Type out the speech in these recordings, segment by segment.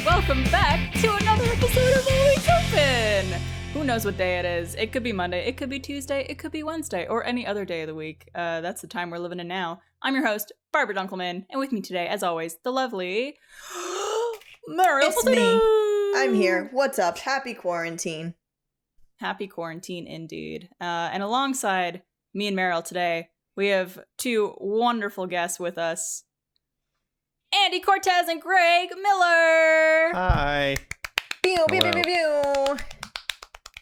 welcome back to another episode of Always Open! Who knows what day it is? It could be Monday, it could be Tuesday, it could be Wednesday, or any other day of the week. That's the time we're living in now. I'm your host, Barbara Dunkelman, and with me today, as always, the lovely Mariel. It's me. I'm here. What's up? Happy quarantine. Happy quarantine indeed. And alongside me and Mariel today, we have two wonderful guests with us. Andy Cortes and Greg Miller. Hi. Pew, pew, pew, pew, pew.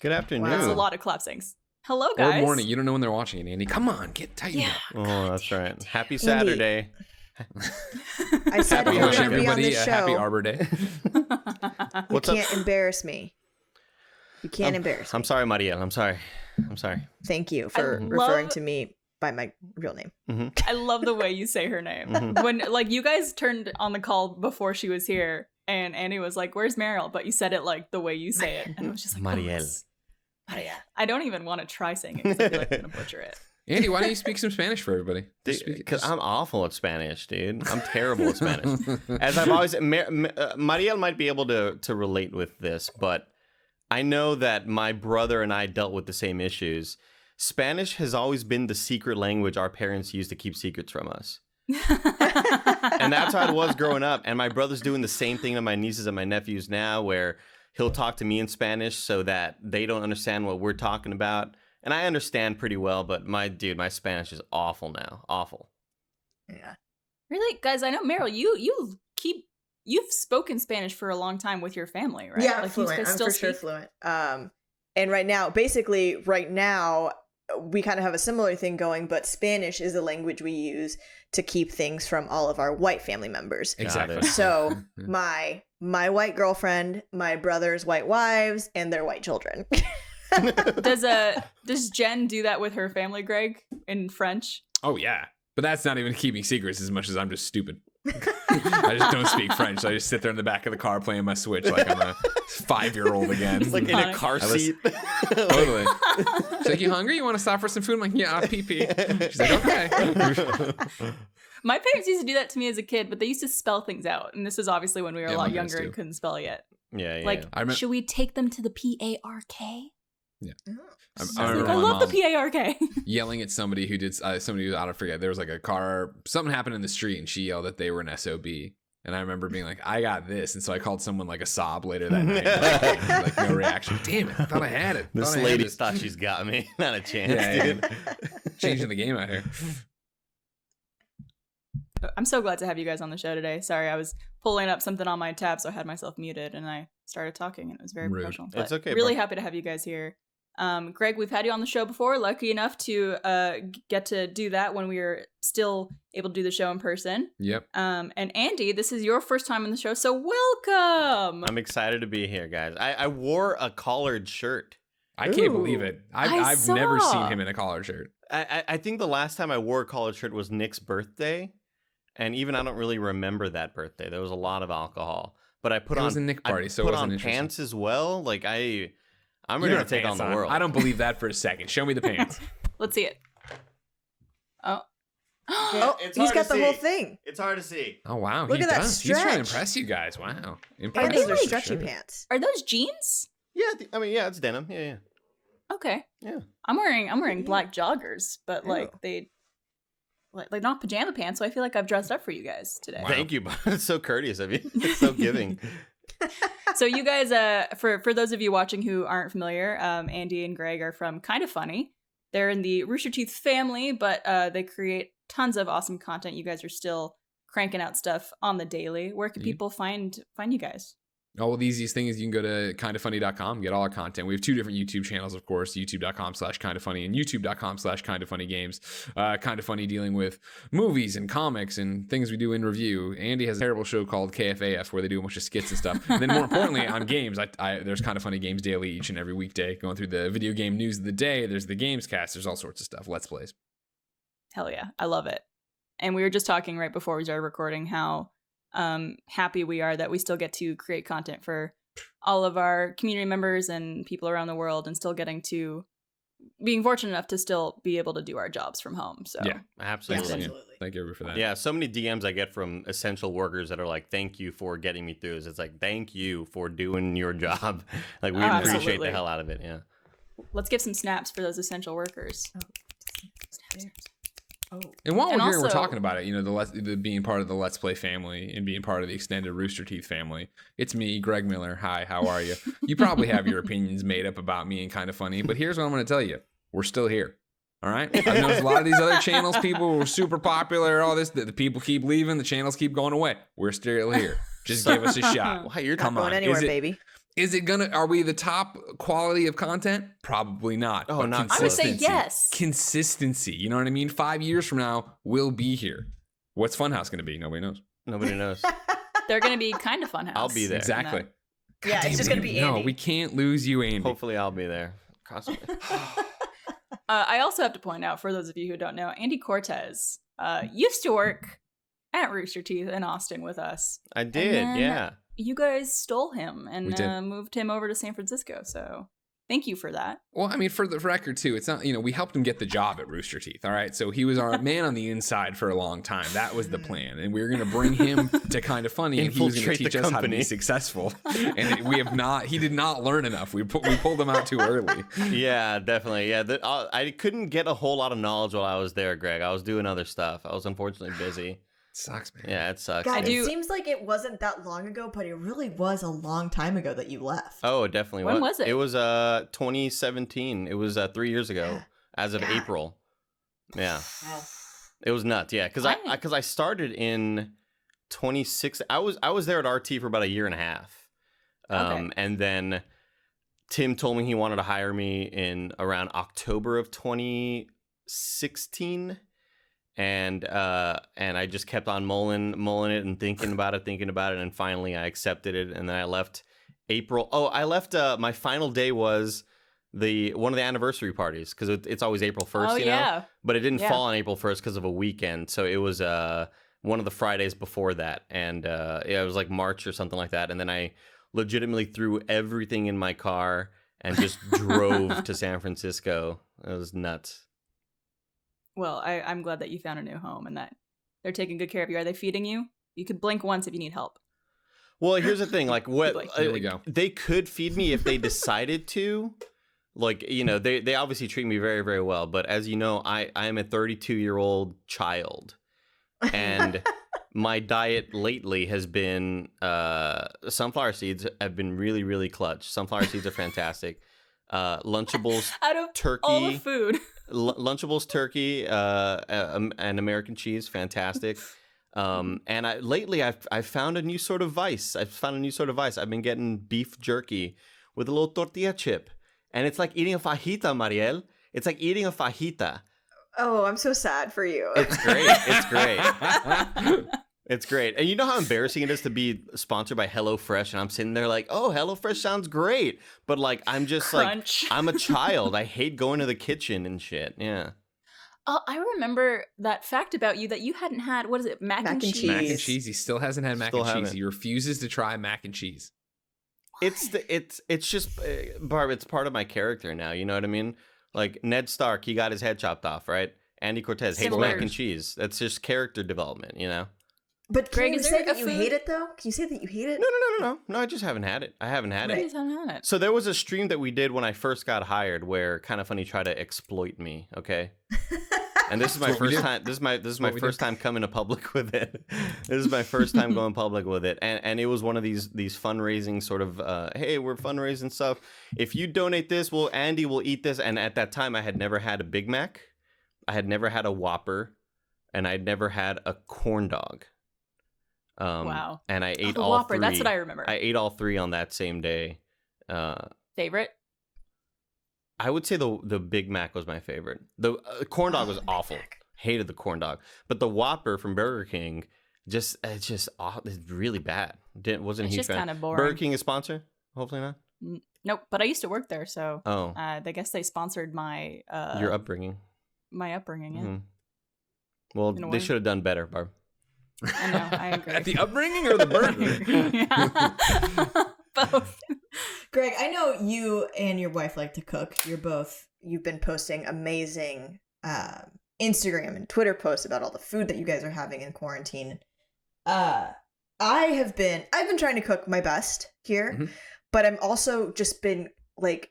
Good afternoon. Wow. That's a lot of clappings. Hello, guys. Or morning. You don't know when they're watching it, Andy. Come on, get tightened up. Oh, that's right. Happy Saturday. I said we were going to be on this show. Happy Arbor Day. You can't embarrass me. You can't embarrass me. I'm sorry, Mariel. I'm sorry. Thank you for referring to me by my real name. Mm-hmm. I love the way you say her name. Mm-hmm. When you guys turned on the call before she was here, and Andy was like, "Where's Mariel?" But you said it like the way you say it, and I was just like, Mariel. Mariel. I don't even want to try saying it because I feel like I'm gonna butcher it. Andy, why don't you speak some Spanish for everybody? Because I'm awful at Spanish, dude. I'm terrible at Spanish. As I've always, Mariel might be able to relate with this, but I know that my brother and I dealt with the same issues. Spanish has always been the secret language our parents used to keep secrets from us. And that's how it was growing up. And my brother's doing the same thing to my nieces and my nephews now, where he'll talk to me in Spanish so that they don't understand what we're talking about. And I understand pretty well, but my Spanish is awful now. Awful. Yeah. Really, guys? I know Mariel. You've spoken Spanish for a long time with your family, right? Yeah, like, fluent. I'm for sure fluent. And right now, we kind of have a similar thing going, but Spanish is the language we use to keep things from all of our white family members. Exactly. So my white girlfriend, my brother's white wives, and their white children. Does Jen do that with her family, Greg, in French? Oh, yeah. But that's not even keeping secrets as much as I'm just stupid. I just don't speak French. So I just sit there in the back of the car playing my Switch like I'm a 5-year-old again. It's like in a car seat. Totally. She's like, "You hungry? You want to stop for some food?" I'm like, "Yeah, I'll pee-pee." She's like, "Okay." My parents used to do that to me as a kid, but they used to spell things out. And this was obviously when we were a lot younger and couldn't spell yet. Yeah. Like, should we take them to the PARK? Yeah. I love the PARK. Yelling at somebody who did somebody who, I don't forget, there was like a car, something happened in the street and she yelled that they were an SOB. And I remember being like, "I got this." And so I called someone like a sob later that night. Like no reaction. Damn it. I thought I had it. This lady thought she's got me. Not a chance, dude. Changing the game out here. I'm so glad to have you guys on the show today. Sorry, I was pulling up something on my tab, so I had myself muted and I started talking and it was very professional. But it's okay. Really happy to have you guys here. Greg, we've had you on the show before. Lucky enough to get to do that when we were still able to do the show in person. Yep. And Andy, this is your first time on the show, so welcome. I'm excited to be here, guys. I wore a collared shirt. I can't believe it. I've never seen him in a collared shirt. I think the last time I wore a collared shirt was Nick's birthday. And even I don't really remember that birthday. There was a lot of alcohol. But I put on... It was a Nick party, so it wasn't interesting. Pants as well. Like, I'm ready to take on the world. I don't believe that for a second. Show me the pants. Let's see it. Oh. He's got the whole thing. It's hard to see. Oh, wow. Look at that He's trying stretch. to impress you guys. Wow. I think they're stretchy pants. Are those jeans? Yeah, it's denim. Yeah. Okay. Yeah. I'm wearing black joggers, but like they... Like not pajama pants, so I feel like I've dressed up for you guys today. Wow. Thank you, it's so courteous of you. It's so giving. So you guys, for those of you watching who aren't familiar, Andy and Greg are from Kind of Funny. They're in the Rooster Teeth family, but they create tons of awesome content. You guys are still cranking out stuff on the daily. Where can people find you guys? Oh, well, the easiest thing is you can go to kindoffunny.com, get all our content. We have 2 different YouTube channels, of course, youtube.com/kindoffunny and youtube.com/kindoffunnygames. Kind of Funny dealing with movies and comics and things we do in review. Andy has a terrible show called KFAF where they do a bunch of skits and stuff. And then more importantly, on games, there's Kind of Funny Games Daily each and every weekday, going through the video game news of the day. There's the Games Cast. There's all sorts of stuff. Let's Plays. Hell yeah. I love it. And we were just talking right before we started recording how happy we are that we still get to create content for all of our community members and people around the world and still getting to being fortunate enough to still be able to do our jobs from home. So Yeah. Absolutely. Yes, Yeah. absolutely. Thank you for that. Yeah, so many DMs I get from essential workers that are like, "Thank you for getting me through this." It's like, "Thank you for doing your job." Like we appreciate Absolutely. the hell out of it. Yeah. let's give some snaps for those essential workers. Oh. And while And we're here, we're also- talking about it. You know, the being part of the Let's Play family and being part of the extended Rooster Teeth family. It's me, Greg Miller. Hi, how are you? You probably have your opinions made up about me and Kind of Funny, but here's what I'm going to tell you: we're still here. All right. I've noticed a lot of these other channels, people were super popular. All this, the people keep leaving, the channels keep going away. We're still here. Just give us a shot. Wow, you're Come Not on, going anywhere, is it, baby. Is it gonna? Are we the top quality of content? Probably not. Oh, But not I would say consistency. yes. Consistency. You know what I mean? 5 years from now, we'll be here. What's Funhouse gonna be? Nobody knows. Nobody knows. They're going to be kind of Funhouse. I'll be there. Exactly. Yeah, God it's damn just it, gonna be No, Andy. we can't lose you, Andy. Hopefully, I'll be there. I also have to point out, for those of you who don't know, Andy Cortes used to work at Rooster Teeth in Austin with us. I did. then- Yeah. You guys stole him We did. and moved him over to San Francisco. So thank you for that. Well, I mean, for the record, too, it's not, we helped him get the job at Rooster Teeth, all right? So he was our man on the inside for a long time. That was the plan. And we were going to bring him to Kind of Funny, and he was going to Infiltrate teach the us how to be company. successful. And he did not learn enough. We pulled him out too early. Yeah, definitely. Yeah, I couldn't get a whole lot of knowledge while I was there, Greg. I was doing other stuff. I was unfortunately busy. Sucks, man. Yeah, it sucks. God, I it do- seems like it wasn't that long ago, but it really was a long time ago that you left. Oh, it definitely When was it? It was 2017. It was 3 years ago, Yeah. as of God. April. Yeah, Wow. it was nuts. Yeah, because I started in 26. I was there at RT for about a year and a half, Okay. and then Tim told me he wanted to hire me in around October of 2016. And I just kept on mulling it and thinking about it, and finally I accepted it. And then I left April. Oh, I left. My final day was one of the anniversary parties, because it's always April 1st. Oh, you know? yeah. But it didn't Yeah. fall on April 1st because of a weekend, so it was one of the Fridays before that, and it was like March or something like that. And then I legitimately threw everything in my car and just drove to San Francisco. It was nuts. Well, I'm glad that you found a new home and that they're taking good care of you. Are they feeding you? You could blink once if you need help. Well, here's the thing. Like, what Here we go. they could feed me if they decided to. Like, they obviously treat me very, very well. But as you know, I am a 32-year-old child, and my diet lately has been sunflower seeds have been really, really clutch. Sunflower seeds are fantastic. Lunchables, Out of turkey. all the food. Lunchables, turkey, and American cheese, fantastic. And lately I've found a new sort of vice. I've been getting beef jerky with a little tortilla chip, and it's like eating a fajita, Mariel. It's like eating a fajita. Oh, I'm so sad for you. It's great. It's great. It's great. And you know how embarrassing it is to be sponsored by HelloFresh, and I'm sitting there like, oh, HelloFresh sounds great. But like, I'm just Crunch. like, I'm a child. I hate going to the kitchen and shit. Yeah. I remember that fact about you that you hadn't had, what is it, mac and cheese? Mac and cheese. He still hasn't had mac Still and cheese. haven't. He refuses to try mac and cheese. It's just Barb, it's part of my character now, you know what I mean? Like Ned Stark, he got his head chopped off, right? Andy Cortez hates Similar. mac and cheese. That's just character development, you know? But Greg, can you is say there that a you food- hate it, though? Can you say that you hate it? No, I just haven't had it. I haven't had I it. just haven't had it. So there was a stream that we did when I first got hired where Kind of Funny tried to exploit me, okay? And this is my That's what we first do. time. This is my what we first do. time coming to public with it. This is my first time going public with it, and it was one of these fundraising sort of hey, we're fundraising stuff. If you donate this, Andy will eat this. And at that time, I had never had a Big Mac, I had never had a Whopper, and I'd never had a corn dog. Wow. And I ate the all Whopper, three. that's what I remember. I ate all three on that same day. Favorite? I would say the Big Mac was my favorite. The corn dog was Big awful. Mac. Hated the corn dog. But the Whopper from Burger King, it's really bad. Wasn't a It's huge just fan. kind of boring. Burger King is sponsor? Hopefully not. Nope, but I used to work there, so Oh, I guess they sponsored my your upbringing. my upbringing. Yeah. Mhm. Well, In a they way. should have done better, Barb. I know, I agree. At the upbringing or the burger? Yeah. both. Greg, I know you and your wife like to cook. You've been posting amazing Instagram and Twitter posts about all the food that you guys are having in quarantine. I've been trying to cook my best here, but I'm also just been like,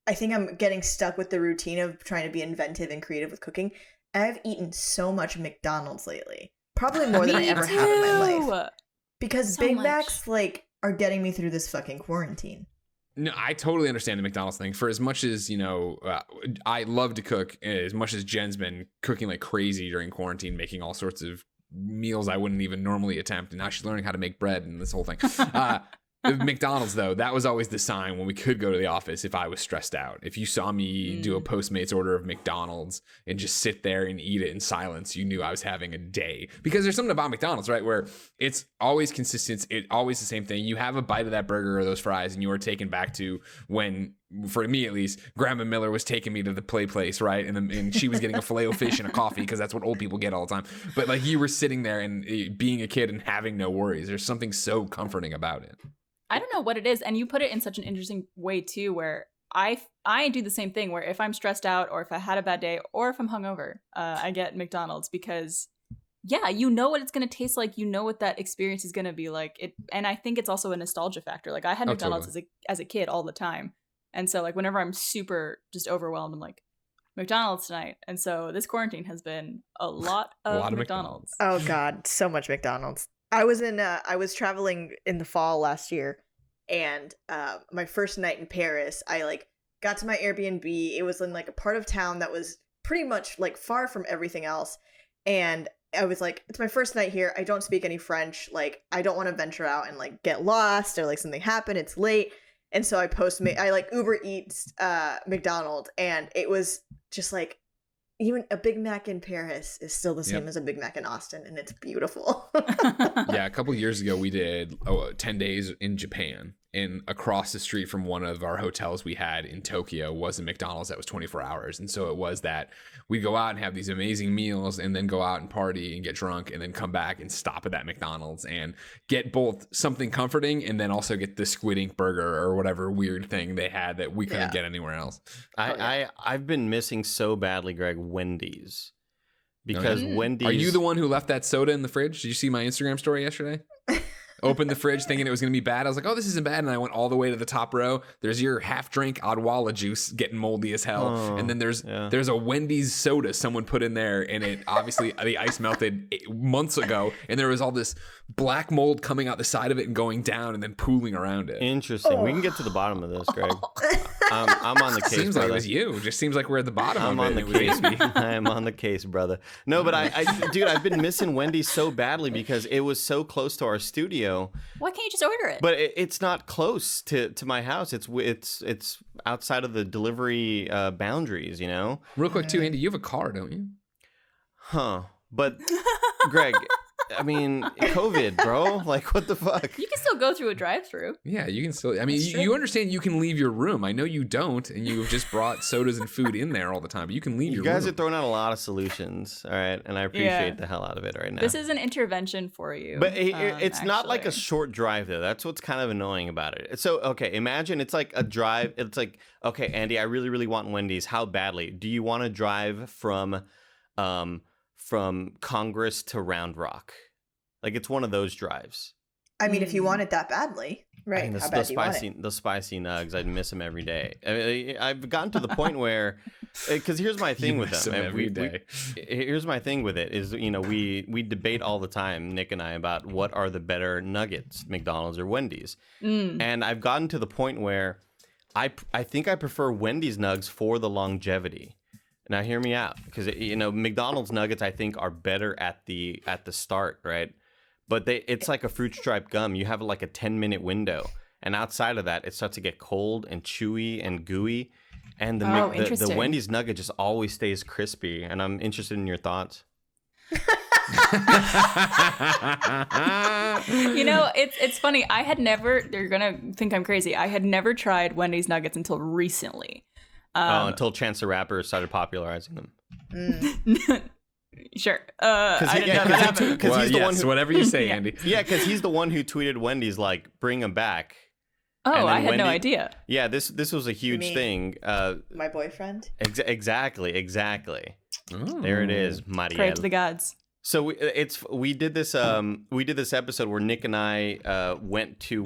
I think I'm getting stuck with the routine of trying to be inventive and creative with cooking. I've eaten so much McDonald's lately, probably more than I ever have in my life, because Big Macs like are getting me through this fucking quarantine. No, I totally understand the McDonald's thing. For as much as, I love to cook, as much as Jen's been cooking like crazy during quarantine, making all sorts of meals I wouldn't even normally attempt. And now she's learning how to make bread and this whole thing. McDonald's, though, that was always the sign when we could go to the office if I was stressed out. If you saw me do a Postmates order of McDonald's and just sit there and eat it in silence, you knew I was having a day. Because there's something about McDonald's, right, where it's always consistent. It's always the same thing. You have a bite of that burger or those fries, and you are taken back to when, for me at least, Grandma Miller was taking me to the play place, right? And she was getting a Filet-O-Fish and a coffee because that's what old people get all the time. But like you were sitting there and being a kid and having no worries. There's something so comforting about it. I don't know what it is, and you put it in such an interesting way too, where I do the same thing, where if I'm stressed out or if I had a bad day or if I'm hungover, I get McDonald's because, yeah, you know what it's going to taste like, you know what that experience is going to be like. And I think it's also a nostalgia factor. Like I had McDonald's totally. as a kid all the time, and so like whenever I'm super just overwhelmed, I'm like, McDonald's tonight. And so this quarantine has been a lot of McDonald's. Oh God, so much McDonald's. I was traveling in the fall last year, and my first night in Paris, I like got to my Airbnb. It was in like a part of town that was pretty much like far from everything else, and I was like, it's my first night here. I don't speak any French. Like, I don't want to venture out and like get lost or like something happen. It's late, and so I like Uber Eats McDonald's, and it was just like, even a Big Mac in Paris is still the same as a Big Mac in Austin, and it's beautiful. Yeah, a couple of years ago, we did 10 days in Japan, and across the street from one of our hotels we had in Tokyo was a McDonald's that was 24 hours. And so it was that we'd go out and have these amazing meals and then go out and party and get drunk and then come back and stop at that McDonald's and get both something comforting and then also get the squid ink burger or whatever weird thing they had that we couldn't get anywhere else. I've been missing so badly, Greg, Wendys. Because Wendys... Are you the one who left that soda in the fridge? Did you see my Instagram story yesterday? Opened the fridge thinking it was going to be bad. I was like, oh, this isn't bad. And I went all the way to the top row. There's your half-drink Odwalla juice getting moldy as hell. And then there's a Wendy's soda someone put in there. And it obviously, the ice melted months ago. And there was all this black mold coming out the side of it and going down and then pooling around it. Interesting. We can get to the bottom of this, Greg. I'm on the case, seems brother. like it was you. It just seems like we're at the bottom I'm of on it. the case. I am on the case, brother. No, but dude, I've been missing Wendy's so badly because it was so close to our studio. Why can't you just order it? But it's not close to my house. It's outside of the delivery boundaries, you know? Real quick, too, Andy, you have a car, don't you? Huh. But, Greg... I mean, COVID, bro. Like, what the fuck? You can still go through a drive-thru. Yeah, you can still. I mean, you understand you can leave your room. I know you don't, and you've just brought sodas and food in there all the time. But you can leave your room. You guys are throwing out a lot of solutions, all right? And I appreciate the hell out of it right now. This is an intervention for you. But it's not like a short drive, though. That's what's kind of annoying about it. So, okay, imagine it's like a drive. It's like, okay, Andy, I really, really want Wendy's. How badly? Do you want to drive from Congress to Round Rock? Like, it's one of those drives. I mean, if you want it that badly, right? How bad do you want it? The spicy nugs, I'd miss them every day. I mean, I've gotten to the point where, because here's my thing with them. Every day. Here's my thing with it is, you know, we debate all the time, Nick and I, about what are the better nuggets, McDonald's or Wendy's. And I've gotten to the point where I think I prefer Wendy's nugs for the longevity. Now, hear me out, because you know, McDonald's nuggets I think are better at the start, right? But it's like a fruit stripe gum. You have like a 10-minute window, and outside of that, it starts to get cold and chewy and gooey. And the Wendy's nugget just always stays crispy. And I'm interested in your thoughts. You know, it's funny. I had never. They're gonna think I'm crazy. I had never tried Wendy's nuggets until recently. Until Chance the Rapper started popularizing them. Sure. Because he's the one who, whatever you say, Andy. Yeah, because he's the one who tweeted Wendy's like, bring them back. Oh, And then I had no Wendy- idea. Yeah, this was a huge mean- thing. My boyfriend. Exactly. There it is, Pray to Mariel. the gods. So we did this episode where Nick and I went to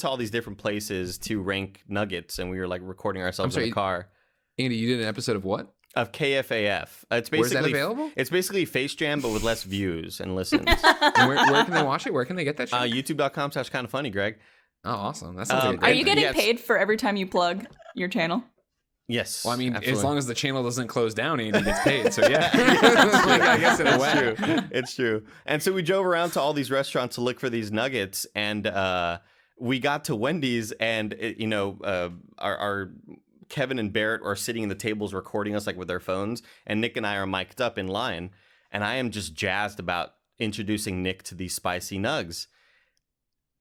all these different places to rank nuggets, and we were like recording ourselves in the car. Andy, you did an episode of what? Of KFAF. It's basically Where's that available? It's basically Face Jam, but with less views and listens. And where can they watch it? Where can they get that shit? YouTube.com/kindafunny, Greg. Oh, awesome. That sounds like a Are great you thing. getting paid for every time you plug your channel? Yes. Well, I mean, absolutely. as long as the channel doesn't close down, Andy gets paid. So yeah, I guess in a way. It's true. And so we drove around to all these restaurants to look for these nuggets, and we got to Wendys, and our Kevin and Barrett are sitting in the tables recording us like with their phones, and Nick and I are mic'd up in line, and I am just jazzed about introducing Nick to these spicy nugs.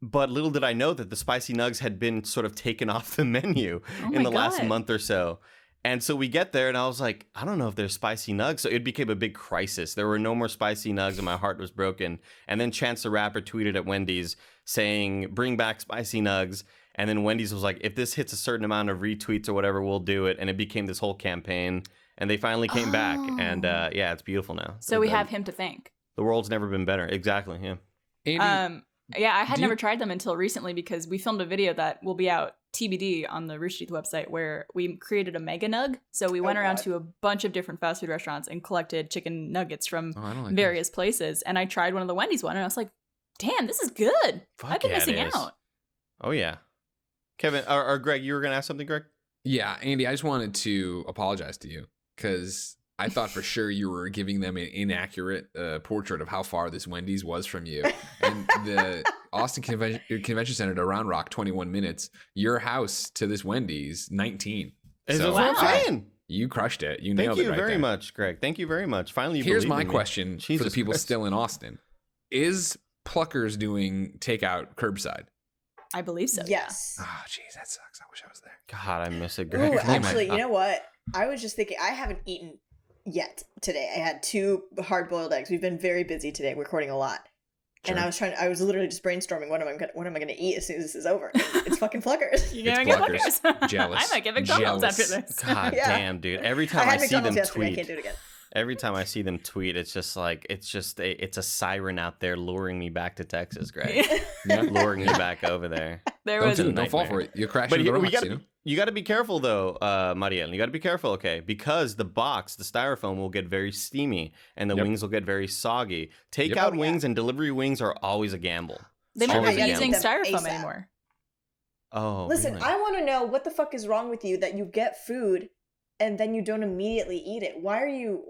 But little did I know that the spicy nugs had been sort of taken off the menu in the last month or so. And so we get there, and I was like, I don't know if there's spicy nugs. So it became a big crisis. There were no more spicy nugs, and my heart was broken. And then Chance the Rapper tweeted at Wendy's saying, bring back spicy nugs. And then Wendy's was like, if this hits a certain amount of retweets or whatever, we'll do it. And it became this whole campaign. And they finally came back. And yeah, it's beautiful now. So we have him to thank. The world's never been better. Exactly, yeah. Andy, Yeah, I had never tried them until recently because we filmed a video that will be out TBD on the Rooster Teeth website where we created a mega nug. So we went around to a bunch of different fast food restaurants and collected chicken nuggets from various places. And I tried one of the Wendy's one, and I was like, damn, this is good. I've been missing out. Oh, yeah. Kevin, or Greg, you were going to ask something, Greg? Yeah, Andy, I just wanted to apologize to you because I thought for sure you were giving them an inaccurate portrait of how far this Wendy's was from you. And the Austin Convention Center to Round Rock, 21 minutes. Your house to this Wendy's, 19. Is that what I'm saying? You crushed it. You nailed it. Thank you very much, Greg. Thank you very much. Finally, you Here's believed my in me. question for the people still in Austin. Is Pluckers doing takeout curbside? I believe so. Yes. Oh, jeez, that sucks. I wish I was there. God, I miss it, Greg. Ooh, actually, you know what? I was just thinking, I haven't eaten yet today. I had 2 hard-boiled eggs. We've been very busy today, recording a lot. Sure. And I was literally just brainstorming what am I gonna eat as soon as this is over. It's fucking Pluckers. You're gonna It's get Pluckers. Pluckers. Jealous. I might get McDonald's after Jealous. this. God Yeah. damn, dude. Every I time I had see them McDonald's yesterday. I tweet, can't do it again. every time I see them tweet, it's just like it's a siren out there luring me back to Texas, Greg. Yeah. Luring me back over there. There Don't, was a fall nightmare. for it. You'll crash But into the we rocks, gotta, you know? you got to be careful though, Marielle. You got to be careful, okay? Because the box, the styrofoam, will get very steamy, and the wings will get very soggy. Takeout wings and delivery wings are always a gamble. They might Always not a be using gamble. styrofoam ASAP. anymore. Oh, Listen, really? I want to know what the fuck is wrong with you that you get food and then you don't immediately eat it. Why are you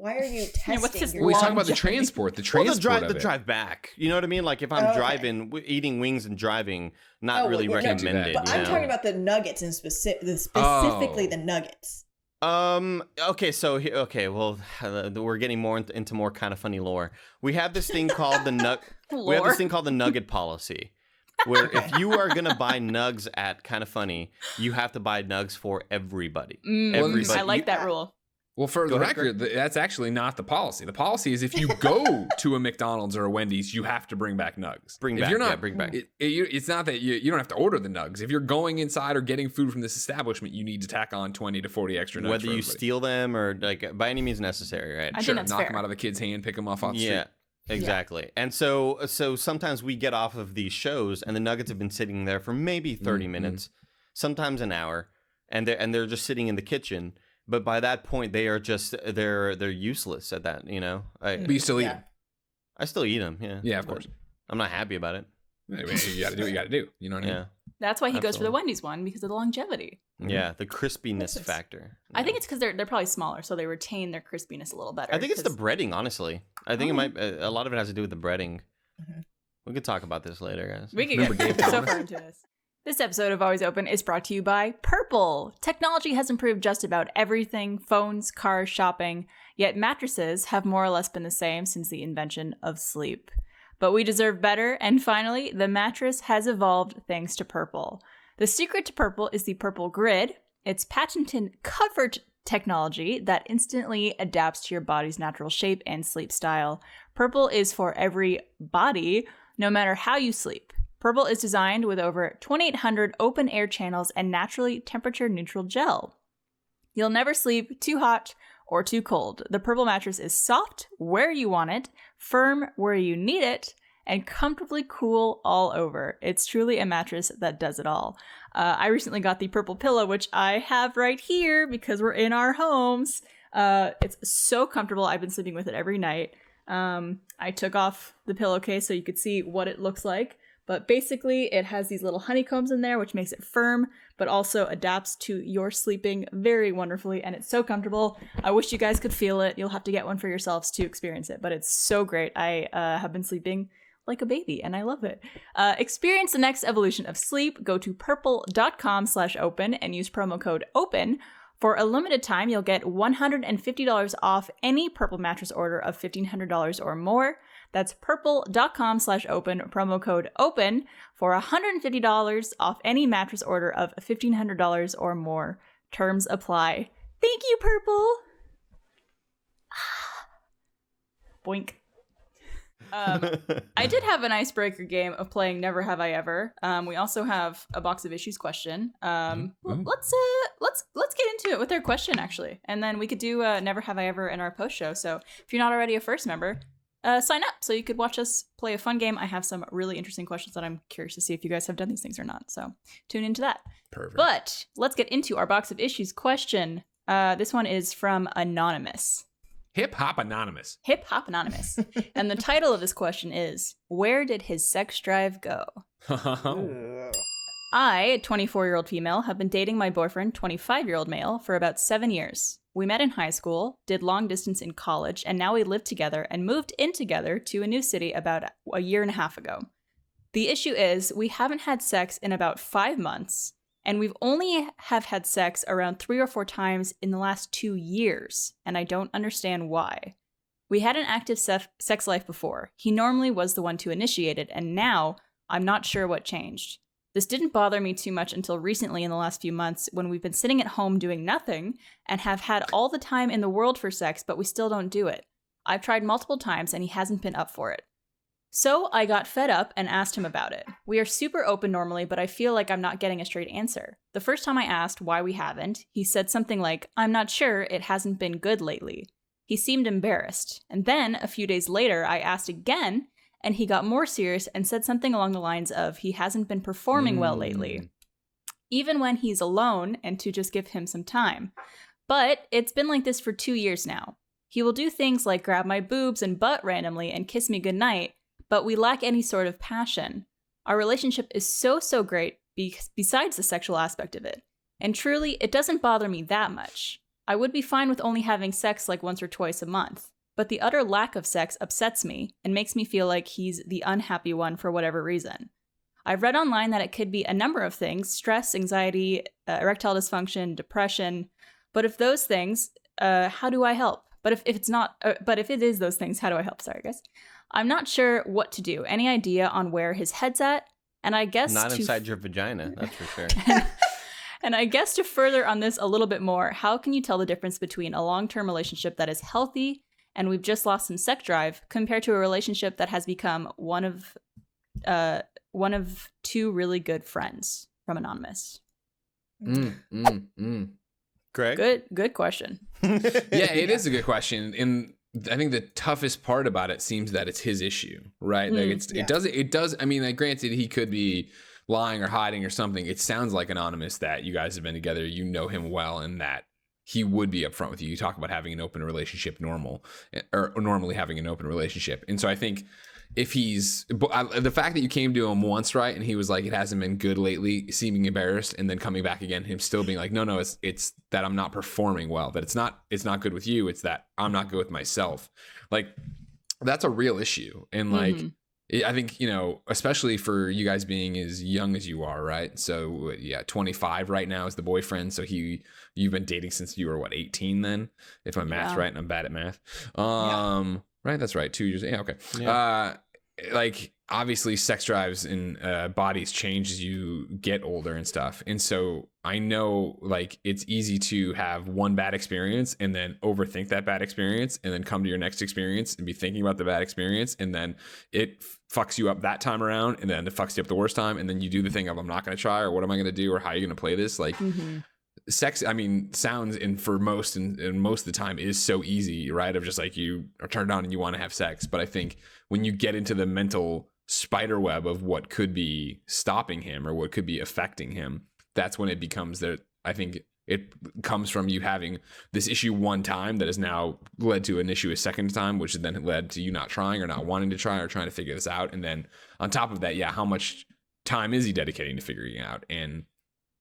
testing? what's this your Well, he's talking about the longevity? transport. The Well, transport the of it. drive back. You know what I mean? Like if I'm Okay. driving, eating wings and driving, not really well, yeah, recommended. But you I'm know? talking about the nuggets and specifically the nuggets. Okay, so well, we're getting more into more kind of funny lore. We have this thing called the We have Lore. this thing called the nugget policy, where if you are gonna buy nugs at Kind of Funny, you have to buy nugs for everybody. Everybody. I like that rule. Well, for Go the ahead, record, that's actually not the policy. The policy is if you go to a McDonald's or a Wendy's, you have to bring back nugs. Bring if back, you're yeah, not, bring back. It's not that you don't have to order the nugs. If you're going inside or getting food from this establishment, you need to tack on 20 to 40 extra nugs. Whether for you everybody. steal them or like by any means necessary, right? I Sure, think that's knock fair. them out of the kid's hand, pick them off the Yeah, street. exactly. And so sometimes we get off of these shows and the nuggets have been sitting there for maybe 30 minutes, sometimes an hour, and they're just sitting in the kitchen. But by that point, they are just they're useless at that. You know, But you still eat them. I still eat them. Yeah, Yeah, of course. I'm not happy about it. Anyway, you got to do what you got to do. You know what I mean? Yeah, That's why he goes for the Absolutely. Wendy's one because of the longevity. yeah, the crispiness This is- factor. I think it's because they're probably smaller, so they retain their crispiness a little better. I think it's the 'cause- breading. Honestly, I think it might. A lot of it has to do with the breading. We could talk about this later, guys. We could Remember get Dave so Thomas? far into this. This episode of Always Open is brought to you by Purple. Technology has improved just about everything: phones, cars, shopping. Yet mattresses have more or less been the same since the invention of sleep. But we deserve better, and finally, the mattress has evolved thanks to Purple. The secret to Purple is the Purple Grid. It's patented comfort technology that instantly adapts to your body's natural shape and sleep style. Purple is for every body, no matter how you sleep. Purple is designed with over 2,800 open air channels and naturally temperature neutral gel. You'll never sleep too hot or too cold. The Purple mattress is soft where you want it, firm where you need it, and comfortably cool all over. It's truly a mattress that does it all. I recently got the Purple pillow, which I have right here because we're in our homes. It's so comfortable. I've been sleeping with it every night. I took off the pillowcase so you could see what it looks like. But basically, it has these little honeycombs in there, which makes it firm, but also adapts to your sleeping very wonderfully, and it's so comfortable. I wish you guys could feel it. You'll have to get one for yourselves to experience it, but it's so great. I have been sleeping like a baby, and I love it. Experience the next evolution of sleep. Go to purple.com/open and use promo code OPEN. For a limited time, you'll get $150 off any Purple mattress order of $1,500 or more. That's purple.com/open, promo code OPEN for $150 off any mattress order of $1,500 or more. Terms apply. Thank you, Purple. Boink. I did have an icebreaker game of playing Never Have I Ever. We also have a box of issues question. Let's get into it with their question actually, and then we could do Never Have I Ever in our post show. So if you're not already a first member, sign up so you could watch us play a fun game. I have some really interesting questions that I'm curious to see if you guys have done these things or not. So tune into that. Perfect. But let's get into our box of issues question. This one is from Anonymous. Hip Hop Anonymous. Hip Hop Anonymous. And the title of this question is, where did his sex drive go? I, a 24-year-old female, have been dating my boyfriend, 25-year-old male, for about 7 years. We met in high school, did long distance in college, and now we live together and moved in together to a new city about a year and a half ago. The issue is, we haven't had sex in about 5 months, and we've only have had sex around 3 or 4 times in the last 2 years, and I don't understand why. We had an active sex life before. He normally was the one to initiate it, and now I'm not sure what changed. This didn't bother me too much until recently in the last few months when we've been sitting at home doing nothing and have had all the time in the world for sex, but we still don't do it. I've tried multiple times and he hasn't been up for it. So I got fed up and asked him about it. We are super open normally, but I feel like I'm not getting a straight answer. The first time I asked why we haven't, he said something like, "I'm not sure, it hasn't been good lately." He seemed embarrassed. And then, a few days later, I asked again, and he got more serious and said something along the lines of, he hasn't been performing well lately, even when he's alone, and to just give him some time. But it's been like this for 2 years now. He will do things like grab my boobs and butt randomly and kiss me goodnight, but we lack any sort of passion. Our relationship is so great besides the sexual aspect of it. And truly, it doesn't bother me that much. I would be fine with only having sex like once or twice a month. But the utter lack of sex upsets me and makes me feel like he's the unhappy one for whatever reason. I've read online that it could be a number of things: stress, anxiety, erectile dysfunction, depression. But if those things, how do I help? But if it is those things, how do I help? Sorry, guys. I'm not sure what to do. Any idea on where his head's at? And I guess not inside your vagina, that's for sure. And I guess to further on this a little bit more, how can you tell the difference between a long-term relationship that is healthy and we've just lost some sex drive compared to a relationship that has become one of 2 really good friends? From Anonymous. Greg? Good question. Yeah, it is a good question. And I think the toughest part about it seems that it's his issue, right? Like it does. I mean, like, granted, he could be lying or hiding or something. It sounds like Anonymous that you guys have been together, you know him well, and that he would be upfront with you. You talk about having an open relationship normally having an open relationship. And so I think if the fact that you came to him once, right, and he was like, it hasn't been good lately, seeming embarrassed, and then coming back again, him still being like, no, it's that I'm not performing well, that it's not good with you, it's that I'm not good with myself. Like, that's a real issue. And like, I think, especially for you guys being as young as you are, right? So yeah, 25 right now is the boyfriend. So you've been dating since you were 18 then, if my math's right, and I'm bad at math. Right, that's right. 2 years. Yeah, okay. Yeah. like obviously sex drives and bodies change as you get older and stuff. And so I know like it's easy to have one bad experience and then overthink that bad experience and then come to your next experience and be thinking about the bad experience. And then it fucks you up that time around. And then it fucks you up the worst time. And then you do the thing of, I'm not going to try, or what am I going to do? Or how are you going to play this? Like sex, I mean, sounds and for most and most of the time is so easy, right? Of just like you are turned on and you want to have sex. But I think when you get into the mental spider web of what could be stopping him or what could be affecting him, that's when it becomes that. I think it comes from you having this issue one time that has now led to an issue a second time, which then led to you not trying or not wanting to try or trying to figure this out. And then on top of that, yeah, how much time is he dedicating to figuring it out? And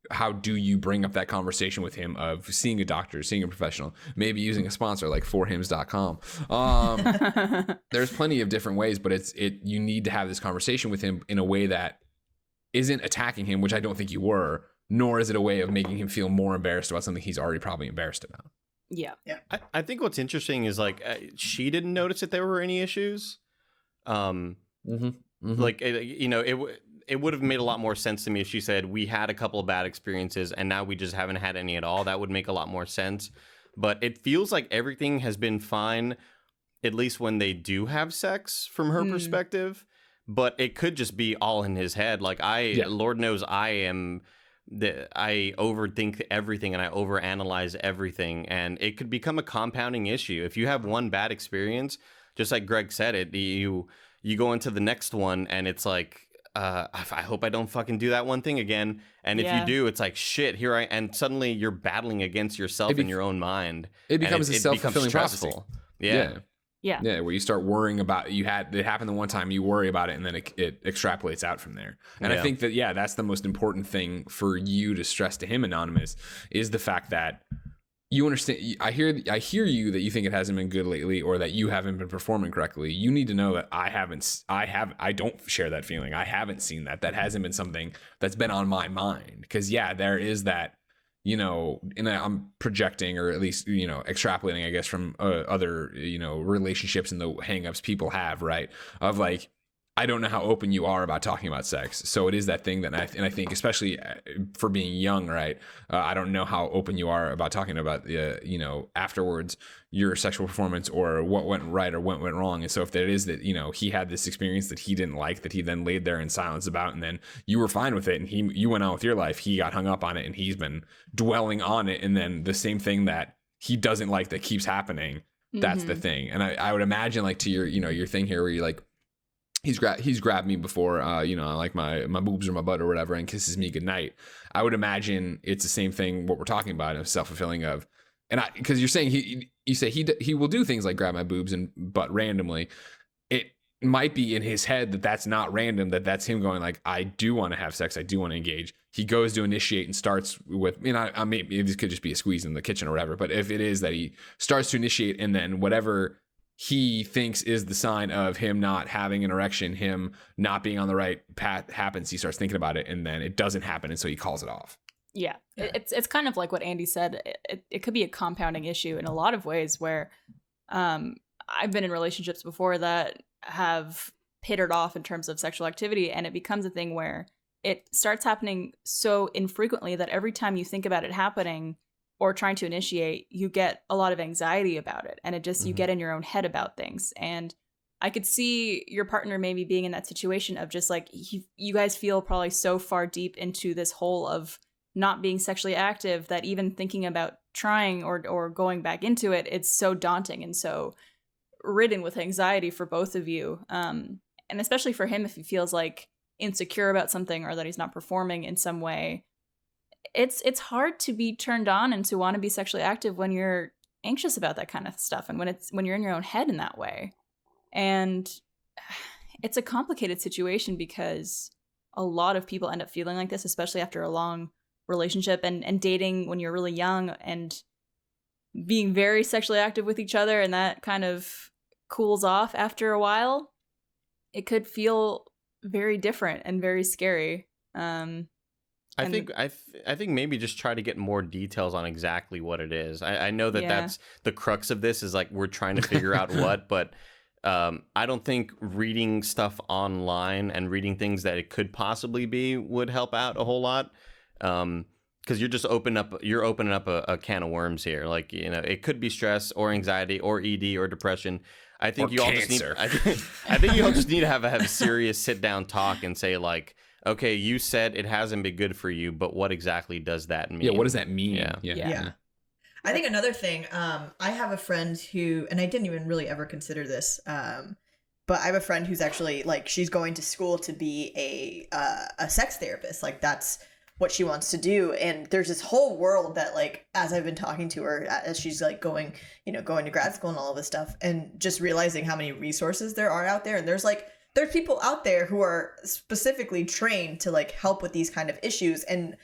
how do you bring up that conversation with him of seeing a doctor, seeing a professional, maybe using a sponsor like forhims.com. There's plenty of different ways, but you need to have this conversation with him in a way that isn't attacking him, which I don't think you were, nor is it a way of making him feel more embarrassed about something he's already probably embarrassed about. Yeah. I think what's interesting is like she didn't notice that there were any issues. Like, you know, it would have made a lot more sense to me if she said we had a couple of bad experiences and now we just haven't had any at all. That would make a lot more sense. But it feels like everything has been fine, at least when they do have sex from her perspective. But it could just be all in his head. Like Lord knows I overthink everything and I overanalyze everything. And it could become a compounding issue. If you have one bad experience, just like Greg said, you go into the next one and it's like, I hope I don't fucking do that one thing again. And if you do, it's like, shit, and suddenly you're battling against yourself in your own mind. It becomes a self-fulfilling prophecy. Yeah. Where you start worrying about, it happened the one time, you worry about it, and then it extrapolates out from there. And I think that, that's the most important thing for you to stress to him, Anonymous, is the fact that you understand. I hear you that you think it hasn't been good lately, or that you haven't been performing correctly. You need to know that I don't share that feeling. I haven't seen that. That hasn't been something that's been on my mind. Because there is that, and I'm projecting, or at least, extrapolating, I guess, from other, relationships and the hangups people have, right? Of like, I don't know how open you are about talking about sex. So it is that thing that, I think, especially for being young, right? I don't know how open you are about talking about, afterwards, your sexual performance or what went right or what went wrong. And so if there is that, he had this experience that he didn't like, that he then laid there in silence about, and then you were fine with it and you went on with your life, he got hung up on it and he's been dwelling on it. And then the same thing that he doesn't like that keeps happening, that's the thing. And I would imagine, like, to your, your thing here where you're like, he's grabbed me before, like my boobs or my butt or whatever, and kisses me goodnight. I would imagine it's the same thing, what we're talking about, of self-fulfilling of, and because you're saying you say he will do things like grab my boobs and butt randomly. It might be in his head that's not random, that's him going like, I do want to have sex, I do want to engage. He goes to initiate and starts with, I mean, this could just be a squeeze in the kitchen or whatever, but if it is that he starts to initiate and then whatever he thinks is the sign of him not having an erection, him not being on the right path happens, he starts thinking about it, and then it doesn't happen, and so he calls it off. Yeah. It's kind of like what Andy said. It could be a compounding issue in a lot of ways where I've been in relationships before that have pittered off in terms of sexual activity, and it becomes a thing where it starts happening so infrequently that every time you think about it happening or trying to initiate, you get a lot of anxiety about it. And it just, you get in your own head about things. And I could see your partner maybe being in that situation of just like, you guys feel probably so far deep into this hole of not being sexually active that even thinking about trying or going back into it, it's so daunting and so ridden with anxiety for both of you. And especially for him, if he feels like insecure about something or that he's not performing in some way, it's hard to be turned on and to want to be sexually active when you're anxious about that kind of stuff and when you're in your own head in that way. And it's a complicated situation because a lot of people end up feeling like this, especially after a long relationship and dating when you're really young and being very sexually active with each other, and that kind of cools off after a while. It could feel very different and very scary. I think maybe just try to get more details on exactly what it is. I know that's the crux of this, is like we're trying to figure out what, but I don't think reading stuff online and reading things that it could possibly be would help out a whole lot. Because you're opening up a can of worms here. Like, you know, it could be stress or anxiety or ED or depression. I think Or you all just need. cancer. I think you all just need to have a serious sit down talk and say, like, okay, you said it hasn't been good for you, but what exactly does that mean? Yeah, what does that mean? Yeah. Yeah. I think another thing, I have a friend who, and I didn't even really ever consider this, but I have a friend who's actually, like, she's going to school to be a sex therapist. Like, that's what she wants to do. And there's this whole world that, like, as I've been talking to her, as she's like going to grad school and all of this stuff, and just realizing how many resources there are out there. And there's people out there who are specifically trained to, like, help with these kind of issues and,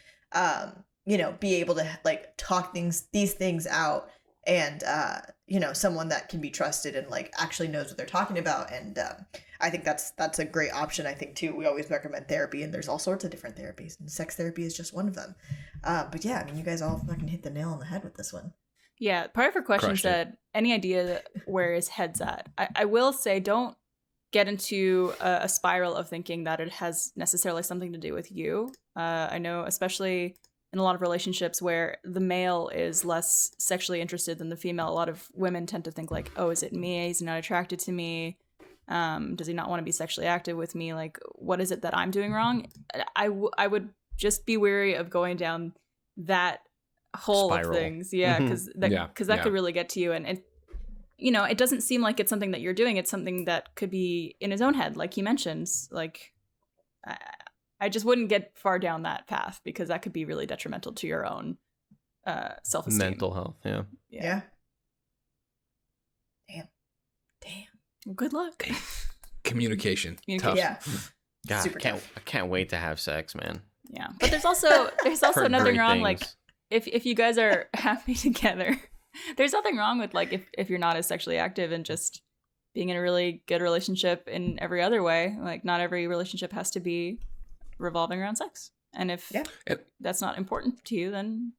be able to, like, talk these things out, and, someone that can be trusted and, like, actually knows what they're talking about. And I think that's a great option. I think too, we always recommend therapy, and there's all sorts of different therapies, and sex therapy is just one of them. But yeah, I mean, you guys all fucking hit the nail on the head with this one. Yeah, part of her question Crushed said, any idea where his head's at? I will say, don't get into a spiral of thinking that it has necessarily something to do with you. I know, especially in a lot of relationships where the male is less sexually interested than the female, a lot of women tend to think, like, oh, is it me? He's not attracted to me. Does he not want to be sexually active with me? Like, what is it that I'm doing wrong? I would just be wary of going down that hole Spiral. of things. Yeah, because that could really get to you. And it doesn't seem like it's something that you're doing. It's something that could be in his own head, like he mentions. Like, I just wouldn't get far down that path, because that could be really detrimental to your own self-esteem. Mental health, yeah. Yeah. Damn. Well, good luck. Communication. Communication. Yeah. God, Super I can't wait to have sex, man. Yeah, but there's also Heard nothing great wrong. things. Like, if you guys are happy together, there's nothing wrong with, like, if you're not as sexually active and just being in a really good relationship in every other way. Like, not every relationship has to be revolving around sex. And if that's not important to you, then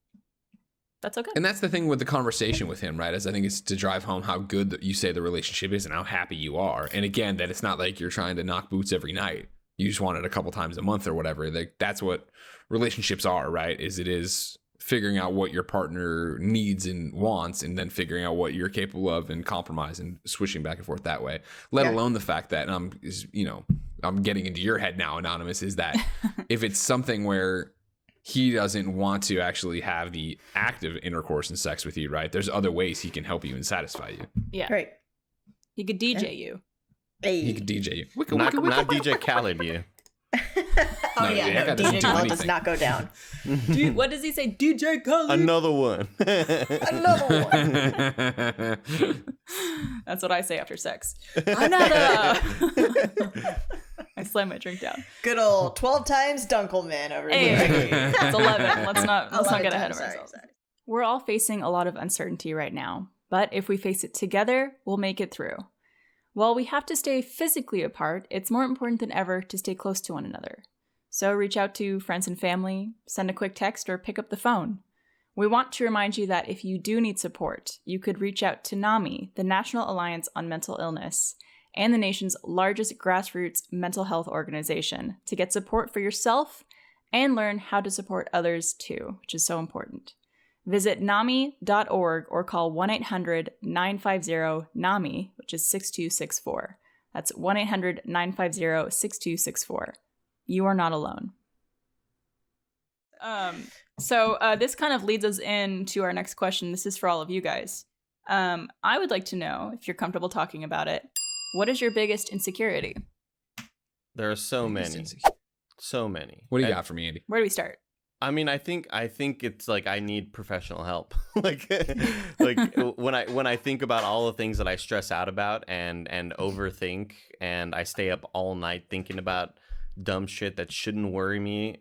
that's okay. And that's the thing with the conversation with him, right? Is I think it's to drive home how good that you say the relationship is and how happy you are. And again, that it's not like you're trying to knock boots every night. You just want it a couple times a month or whatever. Like, that's what relationships are, right? It is figuring out what your partner needs and wants, and then figuring out what you're capable of, and compromise and switching back and forth that way. Let alone the fact that I'm getting into your head now, Anonymous, is that if it's something where he doesn't want to actually have the active intercourse and sex with you, right? There's other ways he can help you and satisfy you. Yeah. Right. He could DJ you. Hey. He could DJ you. Not DJ Khaled, you. Oh No, yeah, yeah, no, that doesn't DJ do Khaled does anything. not go down. Dude, what does he say? DJ Khaled. Another one. Another one. That's what I say after sex. Another. I slam my drink down. Good old 12 times Dunkelman over Hey, here. it's 11. Let's not 11 get ahead of times, ourselves. sorry. We're all facing a lot of uncertainty right now, but if we face it together, we'll make it through. While we have to stay physically apart, it's more important than ever to stay close to one another. So reach out to friends and family, send a quick text, or pick up the phone. We want to remind you that if you do need support, you could reach out to NAMI, the National Alliance on Mental Illness, and the nation's largest grassroots mental health organization, to get support for yourself and learn how to support others too, which is so important. Visit NAMI.org or call 1-800-950-NAMI, which is 6264. That's 1-800-950-6264. You are not alone. So this kind of leads us into our next question. This is for all of you guys. I would like to know, if you're comfortable talking about it, what is your biggest insecurity? There are so many. So many. What do you got for me, Andy? Where do we start? I mean, I think it's like I need professional help. like when I think about all the things that I stress out about and overthink, and I stay up all night thinking about dumb shit that shouldn't worry me.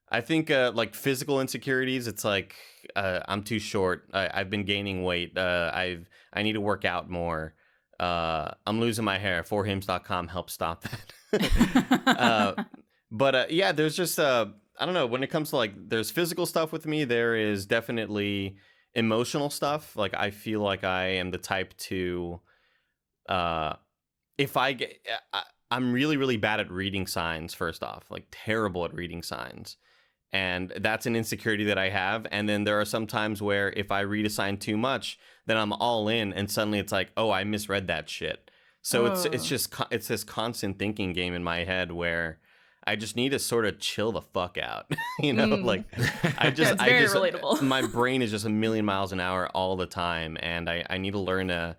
I think like physical insecurities. It's like I'm too short. I've been gaining weight. I need to work out more. I'm losing my hair. 4hims.com helps stop that. But yeah, there's just I don't know, when it comes to, like, there's physical stuff with me, there is definitely emotional stuff. Like, I feel like I am the type to if I get, I'm really, really bad at reading signs, first off, like terrible at reading signs. And that's an insecurity that I have. And then there are some times where if I read a sign too much, then I'm all in, and suddenly it's like, oh, I misread that shit. So it's this constant thinking game in my head where I just need to sort of chill the fuck out. Like it's very relatable. My brain is just a million miles an hour all the time, and I need to learn to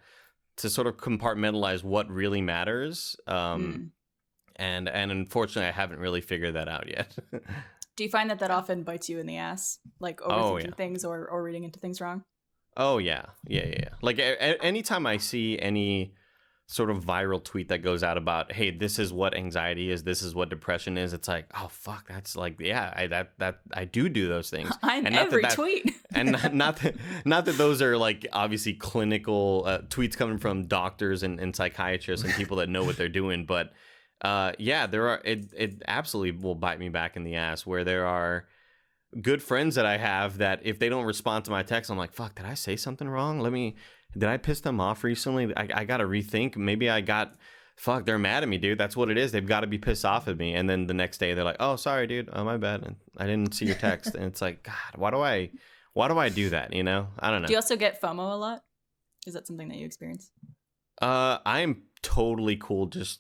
sort of compartmentalize what really matters. And unfortunately, I haven't really figured that out yet. Do you find that often bites you in the ass, like overthinking things or reading into things wrong? Oh yeah. Like anytime I see any sort of viral tweet that goes out about, hey, this is what anxiety is, this is what depression is, it's like, oh fuck, that's like, yeah, I do those things. I'm every tweet. And not that those are like obviously clinical tweets coming from doctors and psychiatrists and people that know what they're doing, but there are, it absolutely will bite me back in the ass, where there are good friends that I have that if they don't respond to my text, I'm like, fuck, did I say something wrong? Did I piss them off recently? I got to rethink. Maybe they're mad at me, dude. That's what it is. They've got to be pissed off at me. And then the next day they're like, oh, sorry, dude. Oh, my bad. I didn't see your text. And it's like, God, why do I do that? I don't know. Do you also get FOMO a lot? Is that something that you experience? I'm totally cool just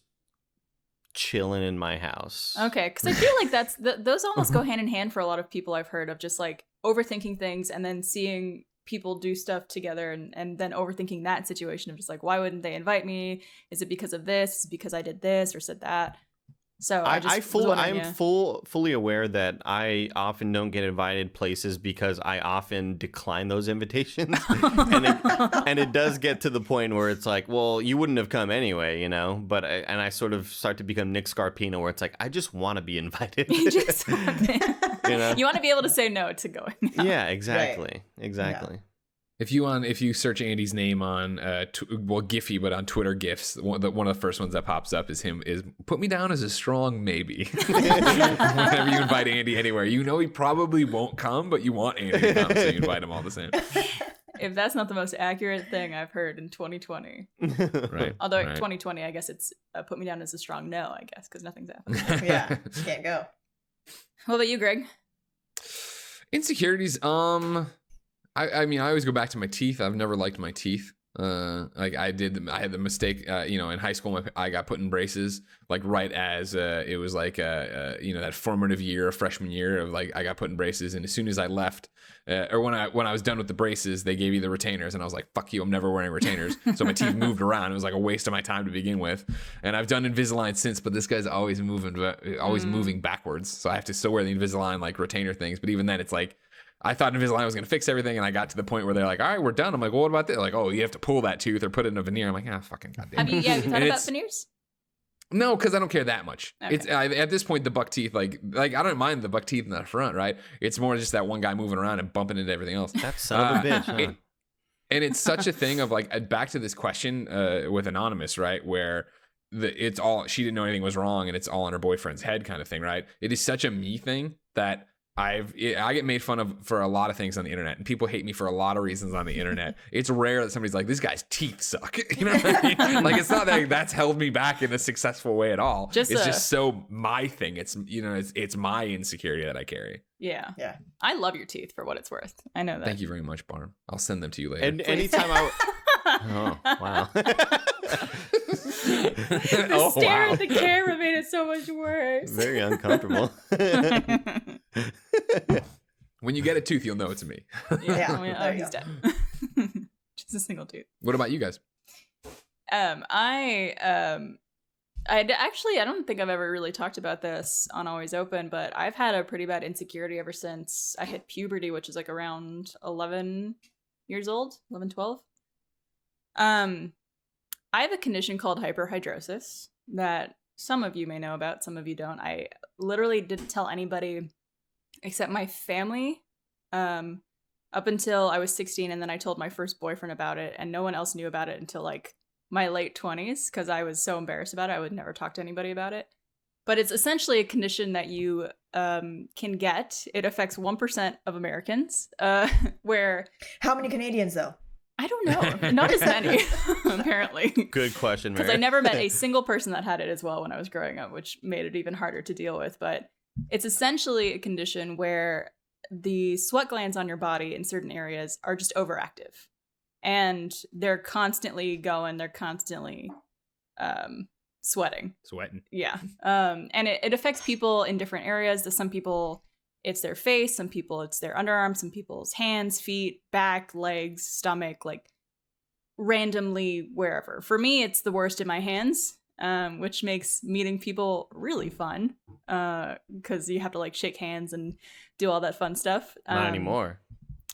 chilling in my house. Okay, because I feel like those almost go hand in hand for a lot of people I've heard of, just like overthinking things and then seeing people do stuff together and then overthinking that situation of just like, why wouldn't they invite me? Is it because of this? Is it because I did this or said that? So I'm fully aware that I often don't get invited places because I often decline those invitations. and it does get to the point where it's like, well, you wouldn't have come anyway, but I sort of start to become Nick Scarpino, where it's like, I just want to be invited. You just want you want to be able to say no to going out. Yeah, exactly. Right. Exactly. Yeah. If you search Andy's name on Giphy, but on Twitter GIFs, one of the first ones that pops up is put me down as a strong maybe. Whenever you invite Andy anywhere, he probably won't come, but you want Andy to come, so you invite him all the same. If that's not the most accurate thing I've heard in 2020, right? Although 2020, I guess it's put me down as a strong no, I guess, because nothing's happened. Yeah, can't go. What about you, Greg? Insecurities. I mean, I always go back to my teeth. I've never liked my teeth. I had the mistake, in high school, I got put in braces, like right as it was like, that formative year, freshman year of like, I got put in braces. And as soon as I left, or when I was done with the braces, they gave you the retainers, and I was like, fuck you, I'm never wearing retainers. So my teeth moved around. It was like a waste of my time to begin with. And I've done Invisalign since, but this guy's always moving backwards. So I have to still wear the Invisalign like retainer things. But even then it's like, I thought Invisalign was going to fix everything, and I got to the point where they're like, all right, we're done. I'm like, well, what about this? Like, oh, you have to pull that tooth or put it in a veneer. I'm like, fucking goddamn. Have you thought about veneers? No, because I don't care that much. Okay. It's at this point, the buck teeth, like I don't mind the buck teeth in the front, right? It's more just that one guy moving around and bumping into everything else. That son of a bitch, huh? And it's such a thing of like, back to this question with Anonymous, right? Where it's all, she didn't know anything was wrong and it's all in her boyfriend's head kind of thing, right? It is such a me thing that I get made fun of for a lot of things on the internet, and people hate me for a lot of reasons on the internet. It's rare that somebody's like, this guy's teeth suck. You know what I mean? Like, it's not that that's held me back in a successful way at all. It's just so my thing. It's, it's my insecurity that I carry. Yeah. I love your teeth for what it's worth. I know that. Thank you very much, Barb. I'll send them to you later. And anytime oh, wow. The stare at the camera made it so much worse. Very uncomfortable. When you get a tooth, you'll know it's me. Yeah, he's dead. Just a single tooth. What about you guys? I don't think I've ever really talked about this on Always Open, but I've had a pretty bad insecurity ever since I hit puberty, which is like around 11 years old, 11, 12. I have a condition called hyperhidrosis that some of you may know about, some of you don't. I literally didn't tell anybody except my family up until I was 16, and then I told my first boyfriend about it, and no one else knew about it until like my late 20s because I was so embarrassed about it. I would never talk to anybody about it. But it's essentially a condition that you can get. It affects 1% of Americans. Where how many Canadians though? I don't know. Not as many, apparently. Good question, Mary. Because I never met a single person that had it as well when I was growing up, which made it even harder to deal with. But it's essentially a condition where the sweat glands on your body in certain areas are just overactive. And they're constantly going, they're constantly sweating. Yeah. And it affects people in different areas. Some people, it's their face. Some people, it's their underarms. Some people's hands, feet, back, legs, stomach, like randomly wherever. For me, it's the worst in my hands, which makes meeting people really fun because you have to like shake hands and do all that fun stuff. Not anymore.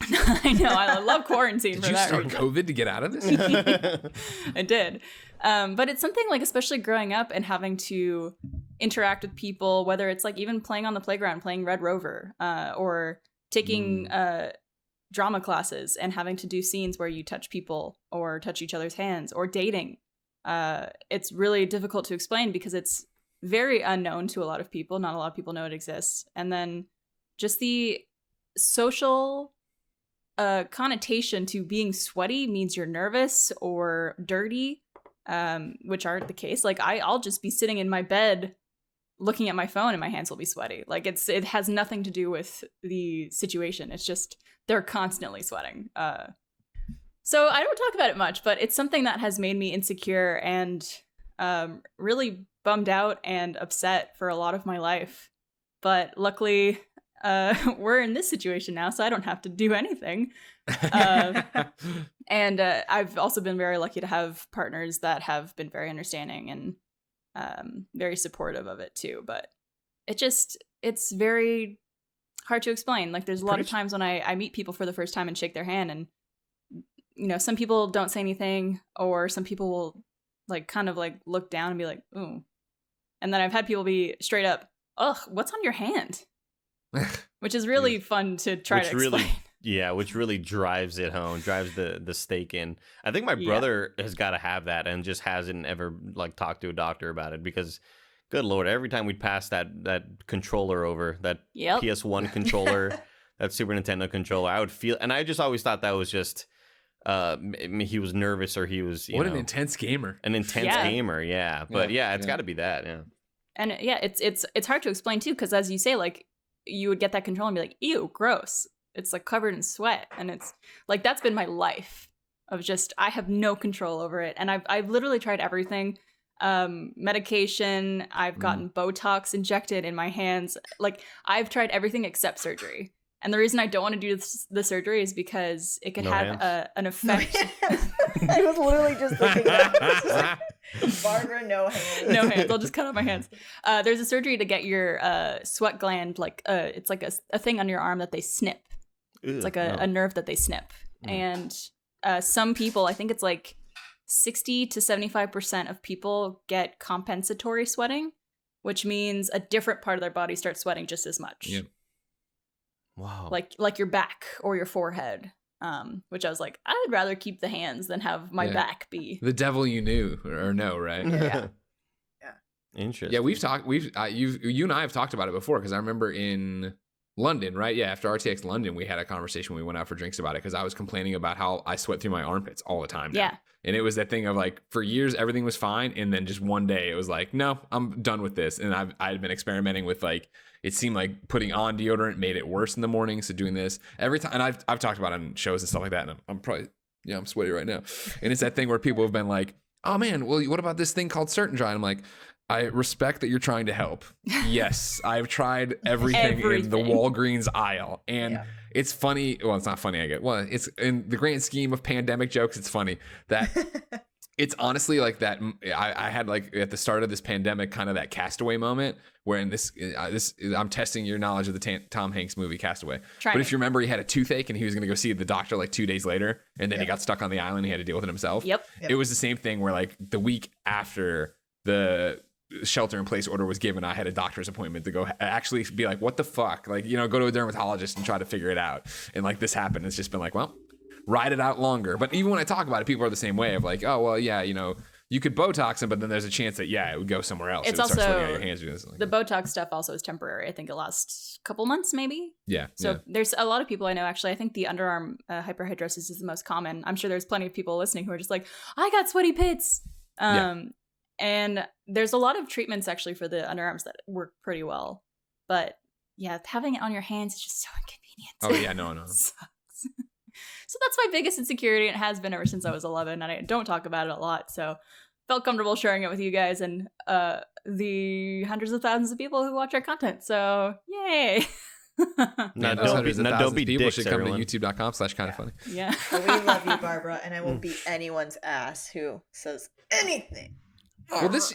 I know. I love quarantine Did for you that start reason. COVID to get out of this? I did. But it's something like, especially growing up and having to interact with people, whether it's like even playing on the playground, playing Red Rover, or taking drama classes and having to do scenes where you touch people or touch each other's hands, or dating. It's really difficult to explain because it's very unknown to a lot of people. Not a lot of people know it exists. And then just the social connotation to being sweaty means you're nervous or dirty, which aren't the case. Like I'll just be sitting in my bed looking at my phone and my hands will be sweaty. Like it has nothing to do with the situation. It's just they're constantly sweating. So I don't talk about it much, but it's something that has made me insecure and really bummed out and upset for a lot of my life. But luckily, we're in this situation now, so I don't have to do anything. And I've also been very lucky to have partners that have been very understanding and very supportive of it too. But it's very hard to explain. Like there's a lot of times when I meet people for the first time and shake their hand, and you know, some people don't say anything, or some people will like kind of like look down and be like, ooh. And then I've had people be straight up, ugh, what's on your hand? Which is really fun to try to explain. Which really drives it home, drives the stake in. I think my brother has got to have that and just hasn't ever like talked to a doctor about it because, good Lord, every time we'd pass that controller over, that PS1 controller, that Super Nintendo controller, I would feel, and I just always thought that was just, he was nervous or he was, an intense gamer. An intense gamer, yeah. But it's got to be that, yeah. And yeah, it's hard to explain too, because as you say, like, you would get that control and be like, ew, gross. It's like covered in sweat. And it's like, that's been my life of just, I have no control over it. And I've literally tried everything. Medication, I've gotten Botox injected in my hands. Like I've tried everything except surgery. And the reason I don't want to do the surgery is because it could have an effect. I was literally just thinking that. Barbara, no hands. No hands. I'll just cut off my hands. There's a surgery to get your sweat gland, like it's like a thing on your arm that they snip. It's like a nerve that they snip. And some people, I think it's like 60 to 75% of people get compensatory sweating, which means a different part of their body starts sweating just as much. Yep. Wow. Like your back or your forehead. Which I was like, I'd rather keep the hands than have my back be the devil you knew or know, right? Yeah. Interesting. Yeah, you and I have talked about it before because I remember in London, right? Yeah, after RTX London, we had a conversation when we went out for drinks about it because I was complaining about how I sweat through my armpits all the time now. Yeah. And it was that thing of like, for years, everything was fine. And then just one day it was like, no, I'm done with this. And I had been experimenting with like, it seemed like putting on deodorant made it worse in the morning. So doing this every time, and I've talked about it on shows and stuff like that. And I'm probably, I'm sweaty right now. And it's that thing where people have been like, oh man, well, what about this thing called Certain Dry? And I'm like, I respect that you're trying to help. Yes, I've tried everything in the Walgreens aisle. And it's funny. Well, it's not funny, I get. Well, it's in the grand scheme of pandemic jokes, it's funny that it's honestly like that. I had like at the start of this pandemic, kind of that Castaway moment where in this I'm testing your knowledge of the Tom Hanks movie Castaway. But if you remember, he had a toothache and he was going to go see the doctor like 2 days later. And then he got stuck on the island. He had to deal with it himself. Yep. It was the same thing where like the week after the shelter in place order was given, I had a doctor's appointment to go actually be like, what the fuck? Like, go to a dermatologist and try to figure it out. And like this happened. It's just been like, well, ride it out longer. But even when I talk about it, people are the same way of like, oh, well, yeah, you you could Botox them, but then there's a chance that it would go somewhere else. It's it would start also sweating out your hands doing something the Botox stuff also is temporary. I think it lasts a couple months maybe. Yeah. So there's a lot of people I know, actually. I think the underarm hyperhidrosis is the most common. I'm sure there's plenty of people listening who are just like, I got sweaty pits. And there's a lot of treatments actually for the underarms that work pretty well. But yeah, having it on your hands is just so inconvenient. Oh yeah, no. Sucks. So that's my biggest insecurity, and it has been ever since I was 11, and I don't talk about it a lot, so felt comfortable sharing it with you guys and the hundreds of thousands of people who watch our content. So yay. Now hundreds of thousands of people dicks, should come everyone. to youtube.com/kindafunny. Yeah. Well, we love you, Barbara, and I will beat anyone's ass who says anything. Well, this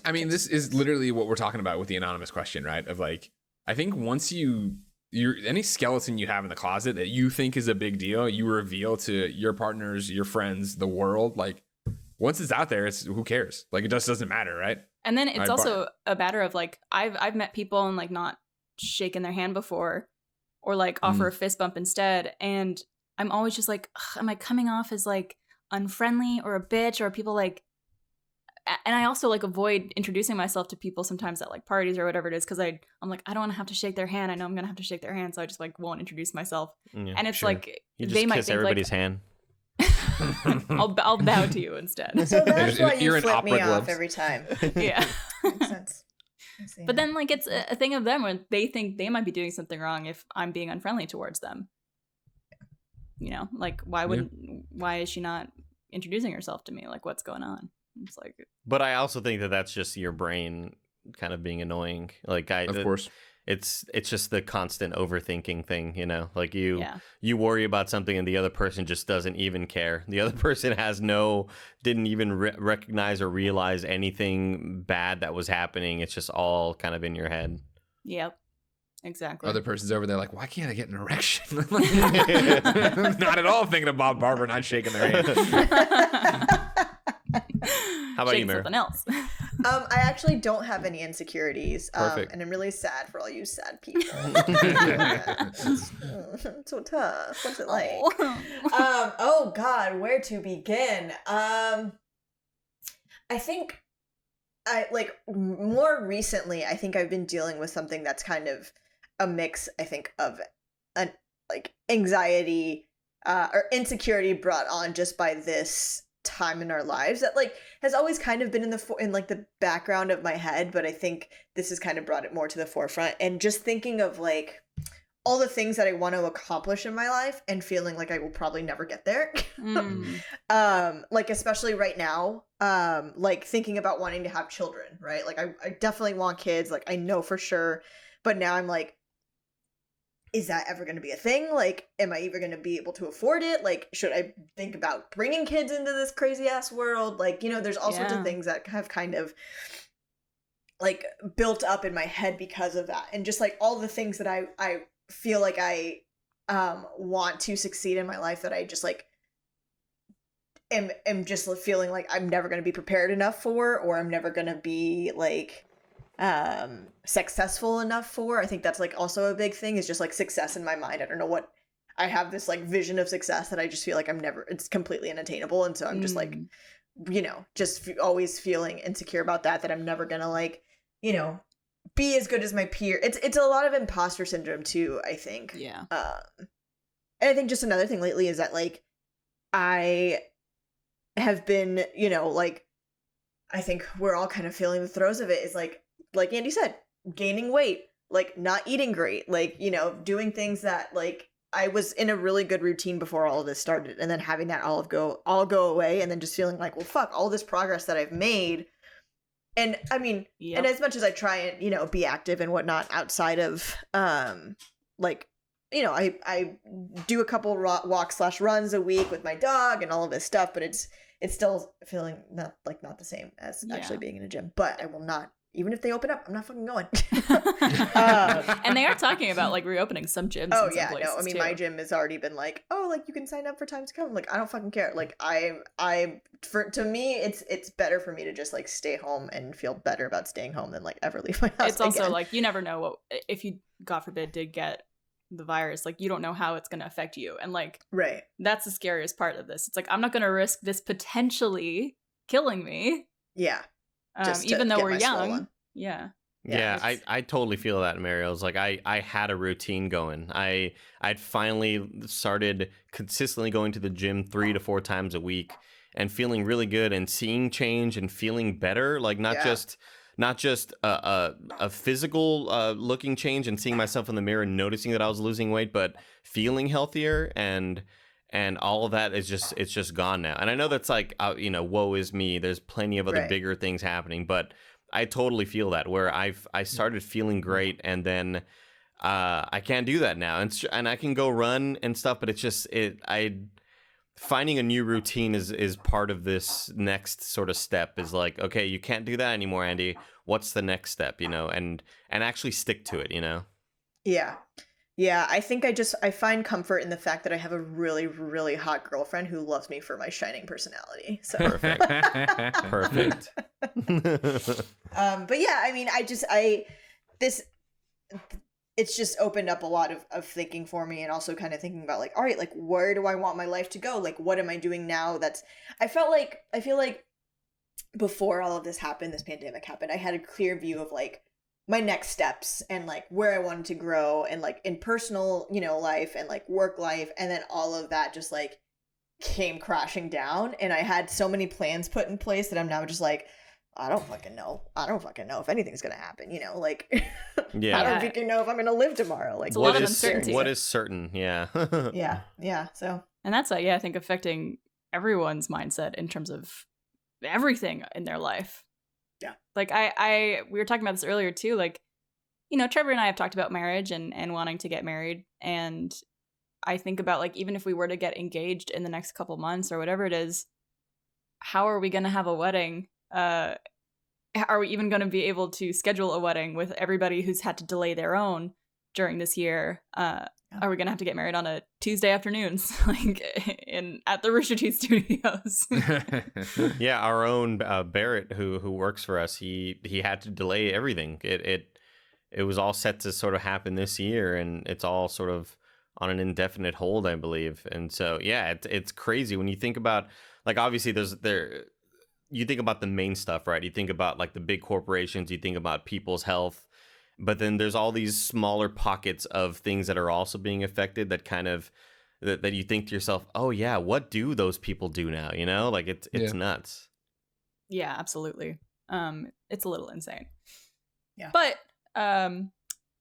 is literally what we're talking about with the anonymous question, right? Of like, I think once you're any skeleton you have in the closet that you think is a big deal, you reveal to your partners, your friends, the world. Like, once it's out there, it's who cares? Like, it just doesn't matter, right? And then it's also a matter of like, I've met people and like not shaken their hand before, or like offer a fist bump instead, and I'm always just like, am I coming off as like unfriendly or a bitch, or are people like? And I also like avoid introducing myself to people sometimes at like parties or whatever it is, because I'm like, I don't want to have to shake their hand. I know I'm gonna have to shake their hand, so I just like won't introduce myself. Yeah, and it's sure. like You just they might kiss think everybody's like, hand. I'll bow to you instead. So that's why You're you in flip me opera off gloves. every time. Yeah. Makes sense. I see But now. then like it's a thing of them when they think they might be doing something wrong if I'm being unfriendly towards them. You know, like why is she not introducing herself to me? Like, what's going on? It's like, But I also think that that's just your brain kind of being annoying. Like Of course. it's just the constant overthinking thing, you know. Like you worry about something and the other person just doesn't even care. The other person didn't even recognize or realize anything bad that was happening. It's just all kind of in your head. yep, exactly. Other person's over there like, why can't I get an erection? Not at all thinking about Barbara not shaking their hand. How about you, Mary? Something else. I actually don't have any insecurities. Perfect. And I'm really sad for all you sad people. It's so tough. What's it like? Oh God, where to begin? I think more recently, I think I've been dealing with something that's kind of a mix, I think, of an like anxiety or insecurity brought on just by this time in our lives that like has always kind of been in the background of my head, but I think this has kind of brought it more to the forefront, and just thinking of like all the things that I want to accomplish in my life and feeling like I will probably never get there. Like especially right now, like thinking about wanting to have children, right? Like I definitely want kids, like I know for sure, but now I'm like, is that ever going to be a thing? Like, am I even going to be able to afford it? Like, should I think about bringing kids into this crazy ass world? Like, you know, there's all sorts of things that have kind of like built up in my head because of that. And just like all the things that I feel like I want to succeed in my life that I just like am just feeling like I'm never going to be prepared enough for, or I'm never going to be like successful enough for. I think that's like also a big thing, is just like success in my mind. I don't know what, I have this like vision of success that I just feel like it's completely unattainable, and so I'm just like, you know, just always feeling insecure about that I'm never gonna like, you know, be as good as my peer. It's a lot of imposter syndrome too, I think. Yeah. And I think just another thing lately is that like I have been, you know, like I think we're all kind of feeling the throes of it, is like Andy said, gaining weight, like not eating great, like, you know, doing things that like I was in a really good routine before all of this started, and then having that all go away, and then just feeling like, well, fuck, all this progress that I've made. And I mean, and as much as I try and, you know, be active and whatnot outside of, like, you know, I do a couple walks/runs a week with my dog and all of this stuff, but it's still feeling not the same as actually being in a gym. But I will not, even if they open up, I'm not fucking going. And they are talking about like reopening some gyms. Oh in some yeah, places, no, I mean too. my gym has already been like, oh, like you can sign up for time to come. Like I don't fucking care. Like to me, it's better for me to just like stay home and feel better about staying home than like ever leave my house. It's also again. like, you never know what, if you, God forbid, did get the virus, like you don't know how it's going to affect you, and like right, that's the scariest part of this. It's like, I'm not going to risk this potentially killing me Yeah. Just to even though get we're my young. swollen. Yeah. Yeah, I totally feel that, Mario. It's like I had a routine going. I'd finally started consistently going to the gym 3 to 4 times a week and feeling really good and seeing change and feeling better. Like not just a physical looking change and seeing myself in the mirror and noticing that I was losing weight, but feeling healthier and all of that is it's just gone now. And I know that's like woe is me. There's plenty of other bigger things happening, but I totally feel that where I started feeling great and then I can't do that now and I can go run and stuff, but it's just finding a new routine is part of this next sort of step is like, okay, you can't do that anymore, Andy. What's the next step, and actually stick to it, Yeah, I think I find comfort in the fact that I have a really, really hot girlfriend who loves me for my shining personality. So Perfect. Perfect. But yeah, I mean, it's just opened up a lot of thinking for me, and also kind of thinking about like, all right, like where do I want my life to go? Like, what am I doing now? I feel like before all of this happened, this pandemic happened, I had a clear view of like my next steps and like where I wanted to grow and like in personal, life and like work life. And then all of that just like came crashing down. And I had so many plans put in place that I'm now just like, I don't fucking know if anything's going to happen, like, Yeah. I don't fucking know if I'm going to live tomorrow. Like, It's a lot of uncertainty. What is certain? Yeah. Yeah. So. And that's I think affecting everyone's mindset in terms of everything in their life. Yeah. Like we were talking about this earlier too. Like, Trevor and I have talked about marriage and wanting to get married. And I think about like, even if we were to get engaged in the next couple months or whatever it is, how are we going to have a wedding? Are we even going to be able to schedule a wedding with everybody who's had to delay their own during this year? Are we going to have to get married on a Tuesday afternoons, like at the Rooster Teeth Studios? Yeah, our own Barrett, who works for us, he had to delay everything. It was all set to sort of happen this year, and it's all sort of on an indefinite hold, I believe. And so, yeah, it's crazy when you think about like obviously you think about the main stuff, right? You think about like the big corporations, you think about people's health. But then there's all these smaller pockets of things that are also being affected that kind of that you think to yourself, oh yeah, what do those people do now? Like it's nuts. Yeah, absolutely. It's a little insane. Yeah. But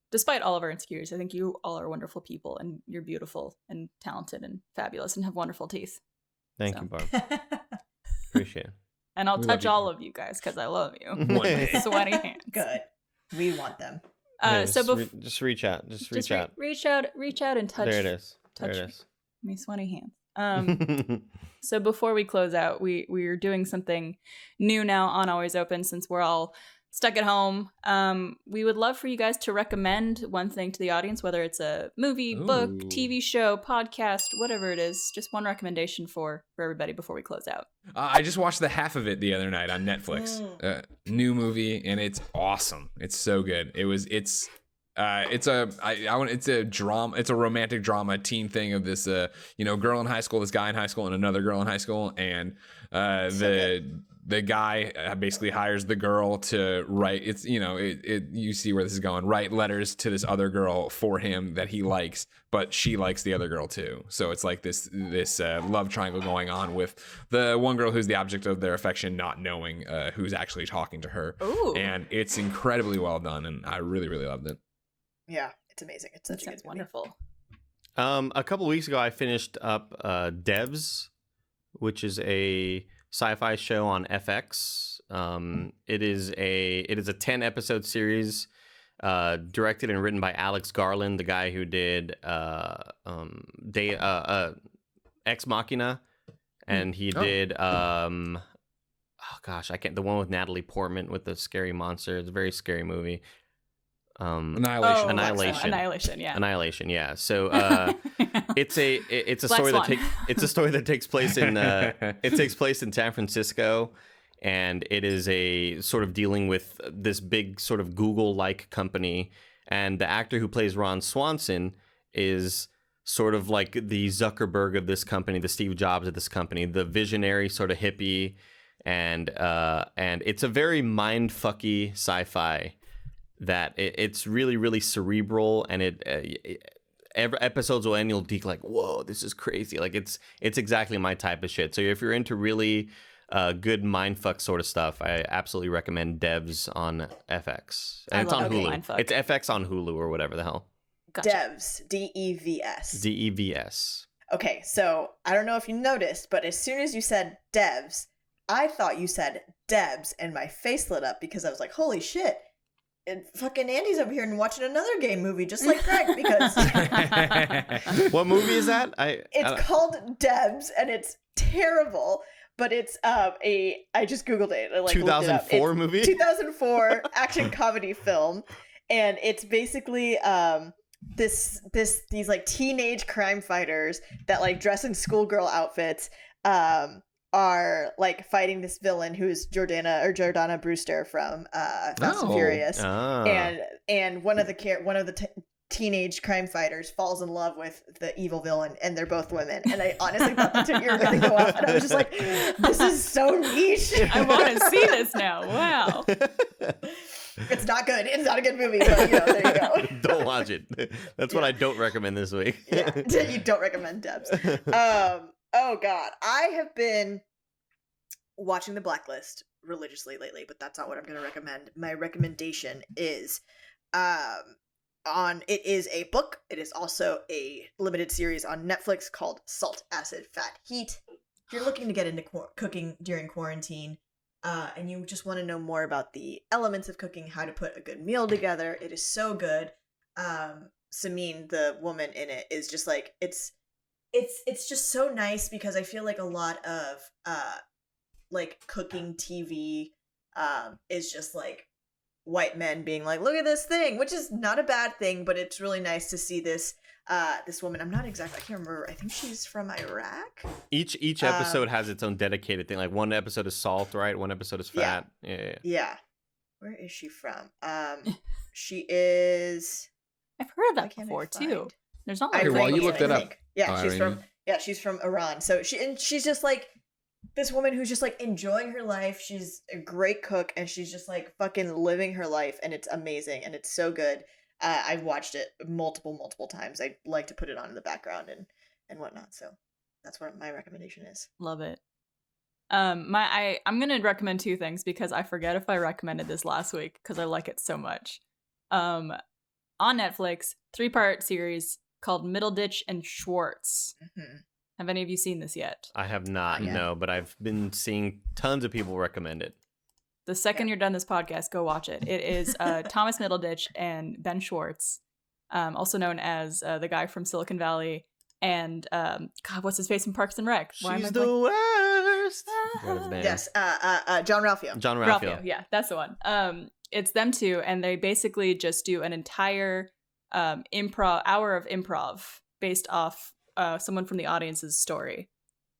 despite all of our insecurities, I think you all are wonderful people and you're beautiful and talented and fabulous and have wonderful teeth. Thank you, Barb. Appreciate it. And I'll touch all of you guys because I love you. Sweaty hands. Good. We want them. Just reach out. Just reach out. Reach out and touch. There it is. Touch there it is. Me sweaty hands. So before we close out, we're doing something new now on Always Open since we're all stuck at home. We would love for you guys to recommend one thing to the audience, whether it's a movie, book, TV show, podcast, whatever it is. Just one recommendation for everybody before we close out. I just watched the half of it the other night on Netflix. New movie, and it's awesome. It's so good. It's a drama. It's a romantic drama teen thing of this girl in high school, this guy in high school, and another girl in high school, and the guy basically hires the girl to write. It's you see where this is going. Write letters to this other girl for him that he likes, but she likes the other girl too. So it's like this love triangle going on with the one girl who's the object of their affection not knowing who's actually talking to her. Ooh. And it's incredibly well done, and I really, really loved it. Yeah, it's amazing. It's such a good movie. Wonderful. A couple of weeks ago, I finished up Devs, which is a sci-fi show on FX. It is a 10-episode series, directed and written by Alex Garland, the guy who did Ex Machina, and he did the one with Natalie Portman with the scary monster. It's a very scary movie. Annihilation. Yeah. So it's a story that takes place in San Francisco, and it is a sort of dealing with this big sort of Google-like company, and the actor who plays Ron Swanson is sort of like the Zuckerberg of this company, the Steve Jobs of this company, the visionary sort of hippie, and it's a very mind-fucky sci-fi that it's really, really cerebral, and every episodes will end, you'll be like, whoa, this is crazy. Like it's exactly my type of shit. So if you're into really good mindfuck sort of stuff, I absolutely recommend Devs on FX. And it's on Hulu. Mindfuck. It's FX on Hulu or whatever the hell. Gotcha. Devs, DEVS. DEVS. Okay, so I don't know if you noticed, but as soon as you said Devs, I thought you said Debs, and my face lit up because I was like, holy shit. And fucking Andy's over here and watching another gay movie just like Greg, because What movie is that? it's called Debs, and it's terrible, but it's I just googled it. I, like, 2004 movie? 2004 action comedy film, and it's basically these like teenage crime fighters that like dress in schoolgirl outfits are like fighting this villain who's Jordana Brewster from Fast and Furious, and one of the teenage crime fighters falls in love with the evil villain, and they're both women. And I honestly thought that's what you were going to go off, and I was just like, this is so niche. I want to see this now. Wow. It's not good. It's not a good movie, but there you go. Don't watch it. That's what I don't recommend this week. Yeah, you don't recommend Debs. Oh God, I have been watching The Blacklist religiously lately, but that's not what I'm going to recommend. My recommendation is it is a book. It is also a limited series on Netflix called Salt, Acid, Fat, Heat. If you're looking to get into cooking during quarantine, and you just want to know more about the elements of cooking, how to put a good meal together, it is so good. Samin, the woman in it, is just like, it's just so nice, because I feel like a lot of like cooking TV is just like white men being like, look at this thing, which is not a bad thing, but it's really nice to see this woman. I can't remember. I think she's from Iraq. Each episode has its own dedicated thing. Like one episode is salt, right? One episode is fat. Yeah. Where is she from? She is. I've heard of that before too. There's not. Okay, while you look that up. Yeah, she's from Iran. So she's just like this woman who's just like enjoying her life. She's a great cook, and she's just like fucking living her life, and it's amazing, and it's so good. I've watched it multiple times. I like to put it on in the background and whatnot. So that's what my recommendation is. Love it. I'm gonna recommend two things, because I forget if I recommended this last week because I like it so much. On Netflix, 3-part series called Middleditch and Schwartz. Mm-hmm. Have any of you seen this yet? I have not, no, but I've been seeing tons of people recommend it. The second you're done this podcast, go watch it. It is Thomas Middleditch and Ben Schwartz, also known as the guy from Silicon Valley, and God, what's his face from Parks and Rec? She's the worst. What is his name? Yes, John Ralphio. John Ralphio. Yeah, that's the one. It's them two, and they basically just do an entire hour of improv based off someone from the audience's story,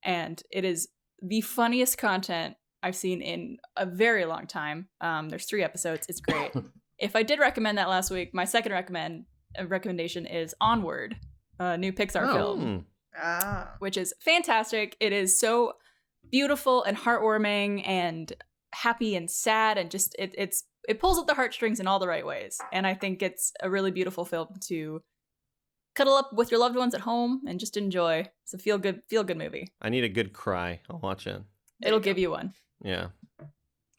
and it is the funniest content I've seen in a very long time. There's 3 episodes. It's great. If I did recommend that last week, my second recommendation is Onward, a new Pixar film, which is fantastic. It is so beautiful and heartwarming and happy and sad, and just it pulls at the heartstrings in all the right ways. And I think it's a really beautiful film to cuddle up with your loved ones at home and just enjoy. It's a feel good movie. I need a good cry. I'll watch it. It'll give you one. Yeah.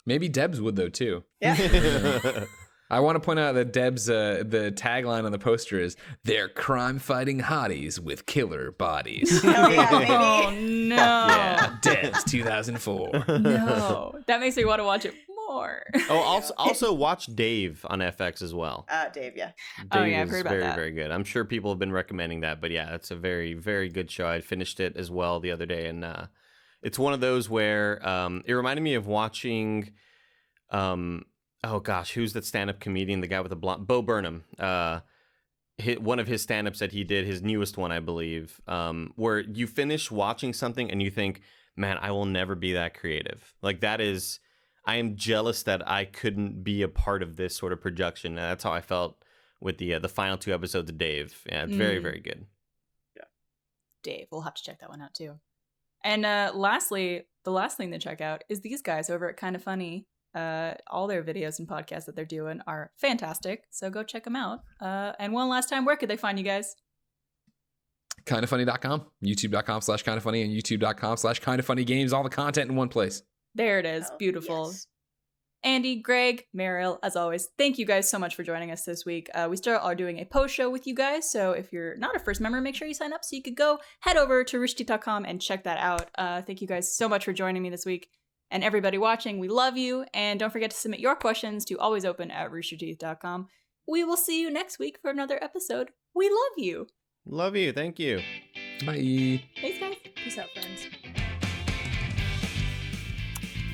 Maybe Debs would though too. Yeah. I want to point out that Debs, the tagline on the poster is, "They're crime-fighting hotties with killer bodies." Hell yeah, baby. Oh no. Yeah, Debs 2004. No. That makes me want to watch it more. Oh, also watch Dave on FX as well. Dave, yeah. Dave I've heard about very, that. very good. I'm sure people have been recommending that, but yeah, it's a very, very good show. I finished it as well the other day, and it's one of those where it reminded me of watching, oh gosh, who's that stand-up comedian? The guy with the blonde, Bo Burnham. One of his stand-ups that he did, his newest one, I believe, where you finish watching something and you think, man, I will never be that creative. Like that is, I am jealous that I couldn't be a part of this sort of production. And that's how I felt with the final 2 episodes of Dave. Yeah, it's very, very good. Dave, we'll have to check that one out too. And lastly, the last thing to check out is these guys over at Kinda Funny. All their videos and podcasts that they're doing are fantastic, so go check them out. And one last time, where could they find you guys? Kindafunny.com, youtube.com/kindafunny, and youtube.com/kindafunnygames. All the content in one place. There it is. Beautiful. Yes. Andy, Greg, Mariel, as always, thank you guys so much for joining us this week. We still are doing a post show with you guys, so if you're not a first member, make sure you sign up so you could go head over to roosterteeth.com and check that out. Thank you guys so much for joining me this week. And everybody watching, we love you. And don't forget to submit your questions to alwaysopen@roosterteeth.com. We will see you next week for another episode. We love you. Love you. Thank you. Bye. Thanks, guys. Peace out, friends.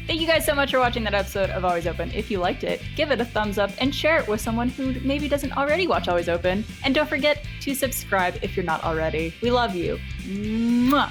Thank you guys so much for watching that episode of Always Open. If you liked it, give it a thumbs up and share it with someone who maybe doesn't already watch Always Open. And don't forget to subscribe if you're not already. We love you. Mwah!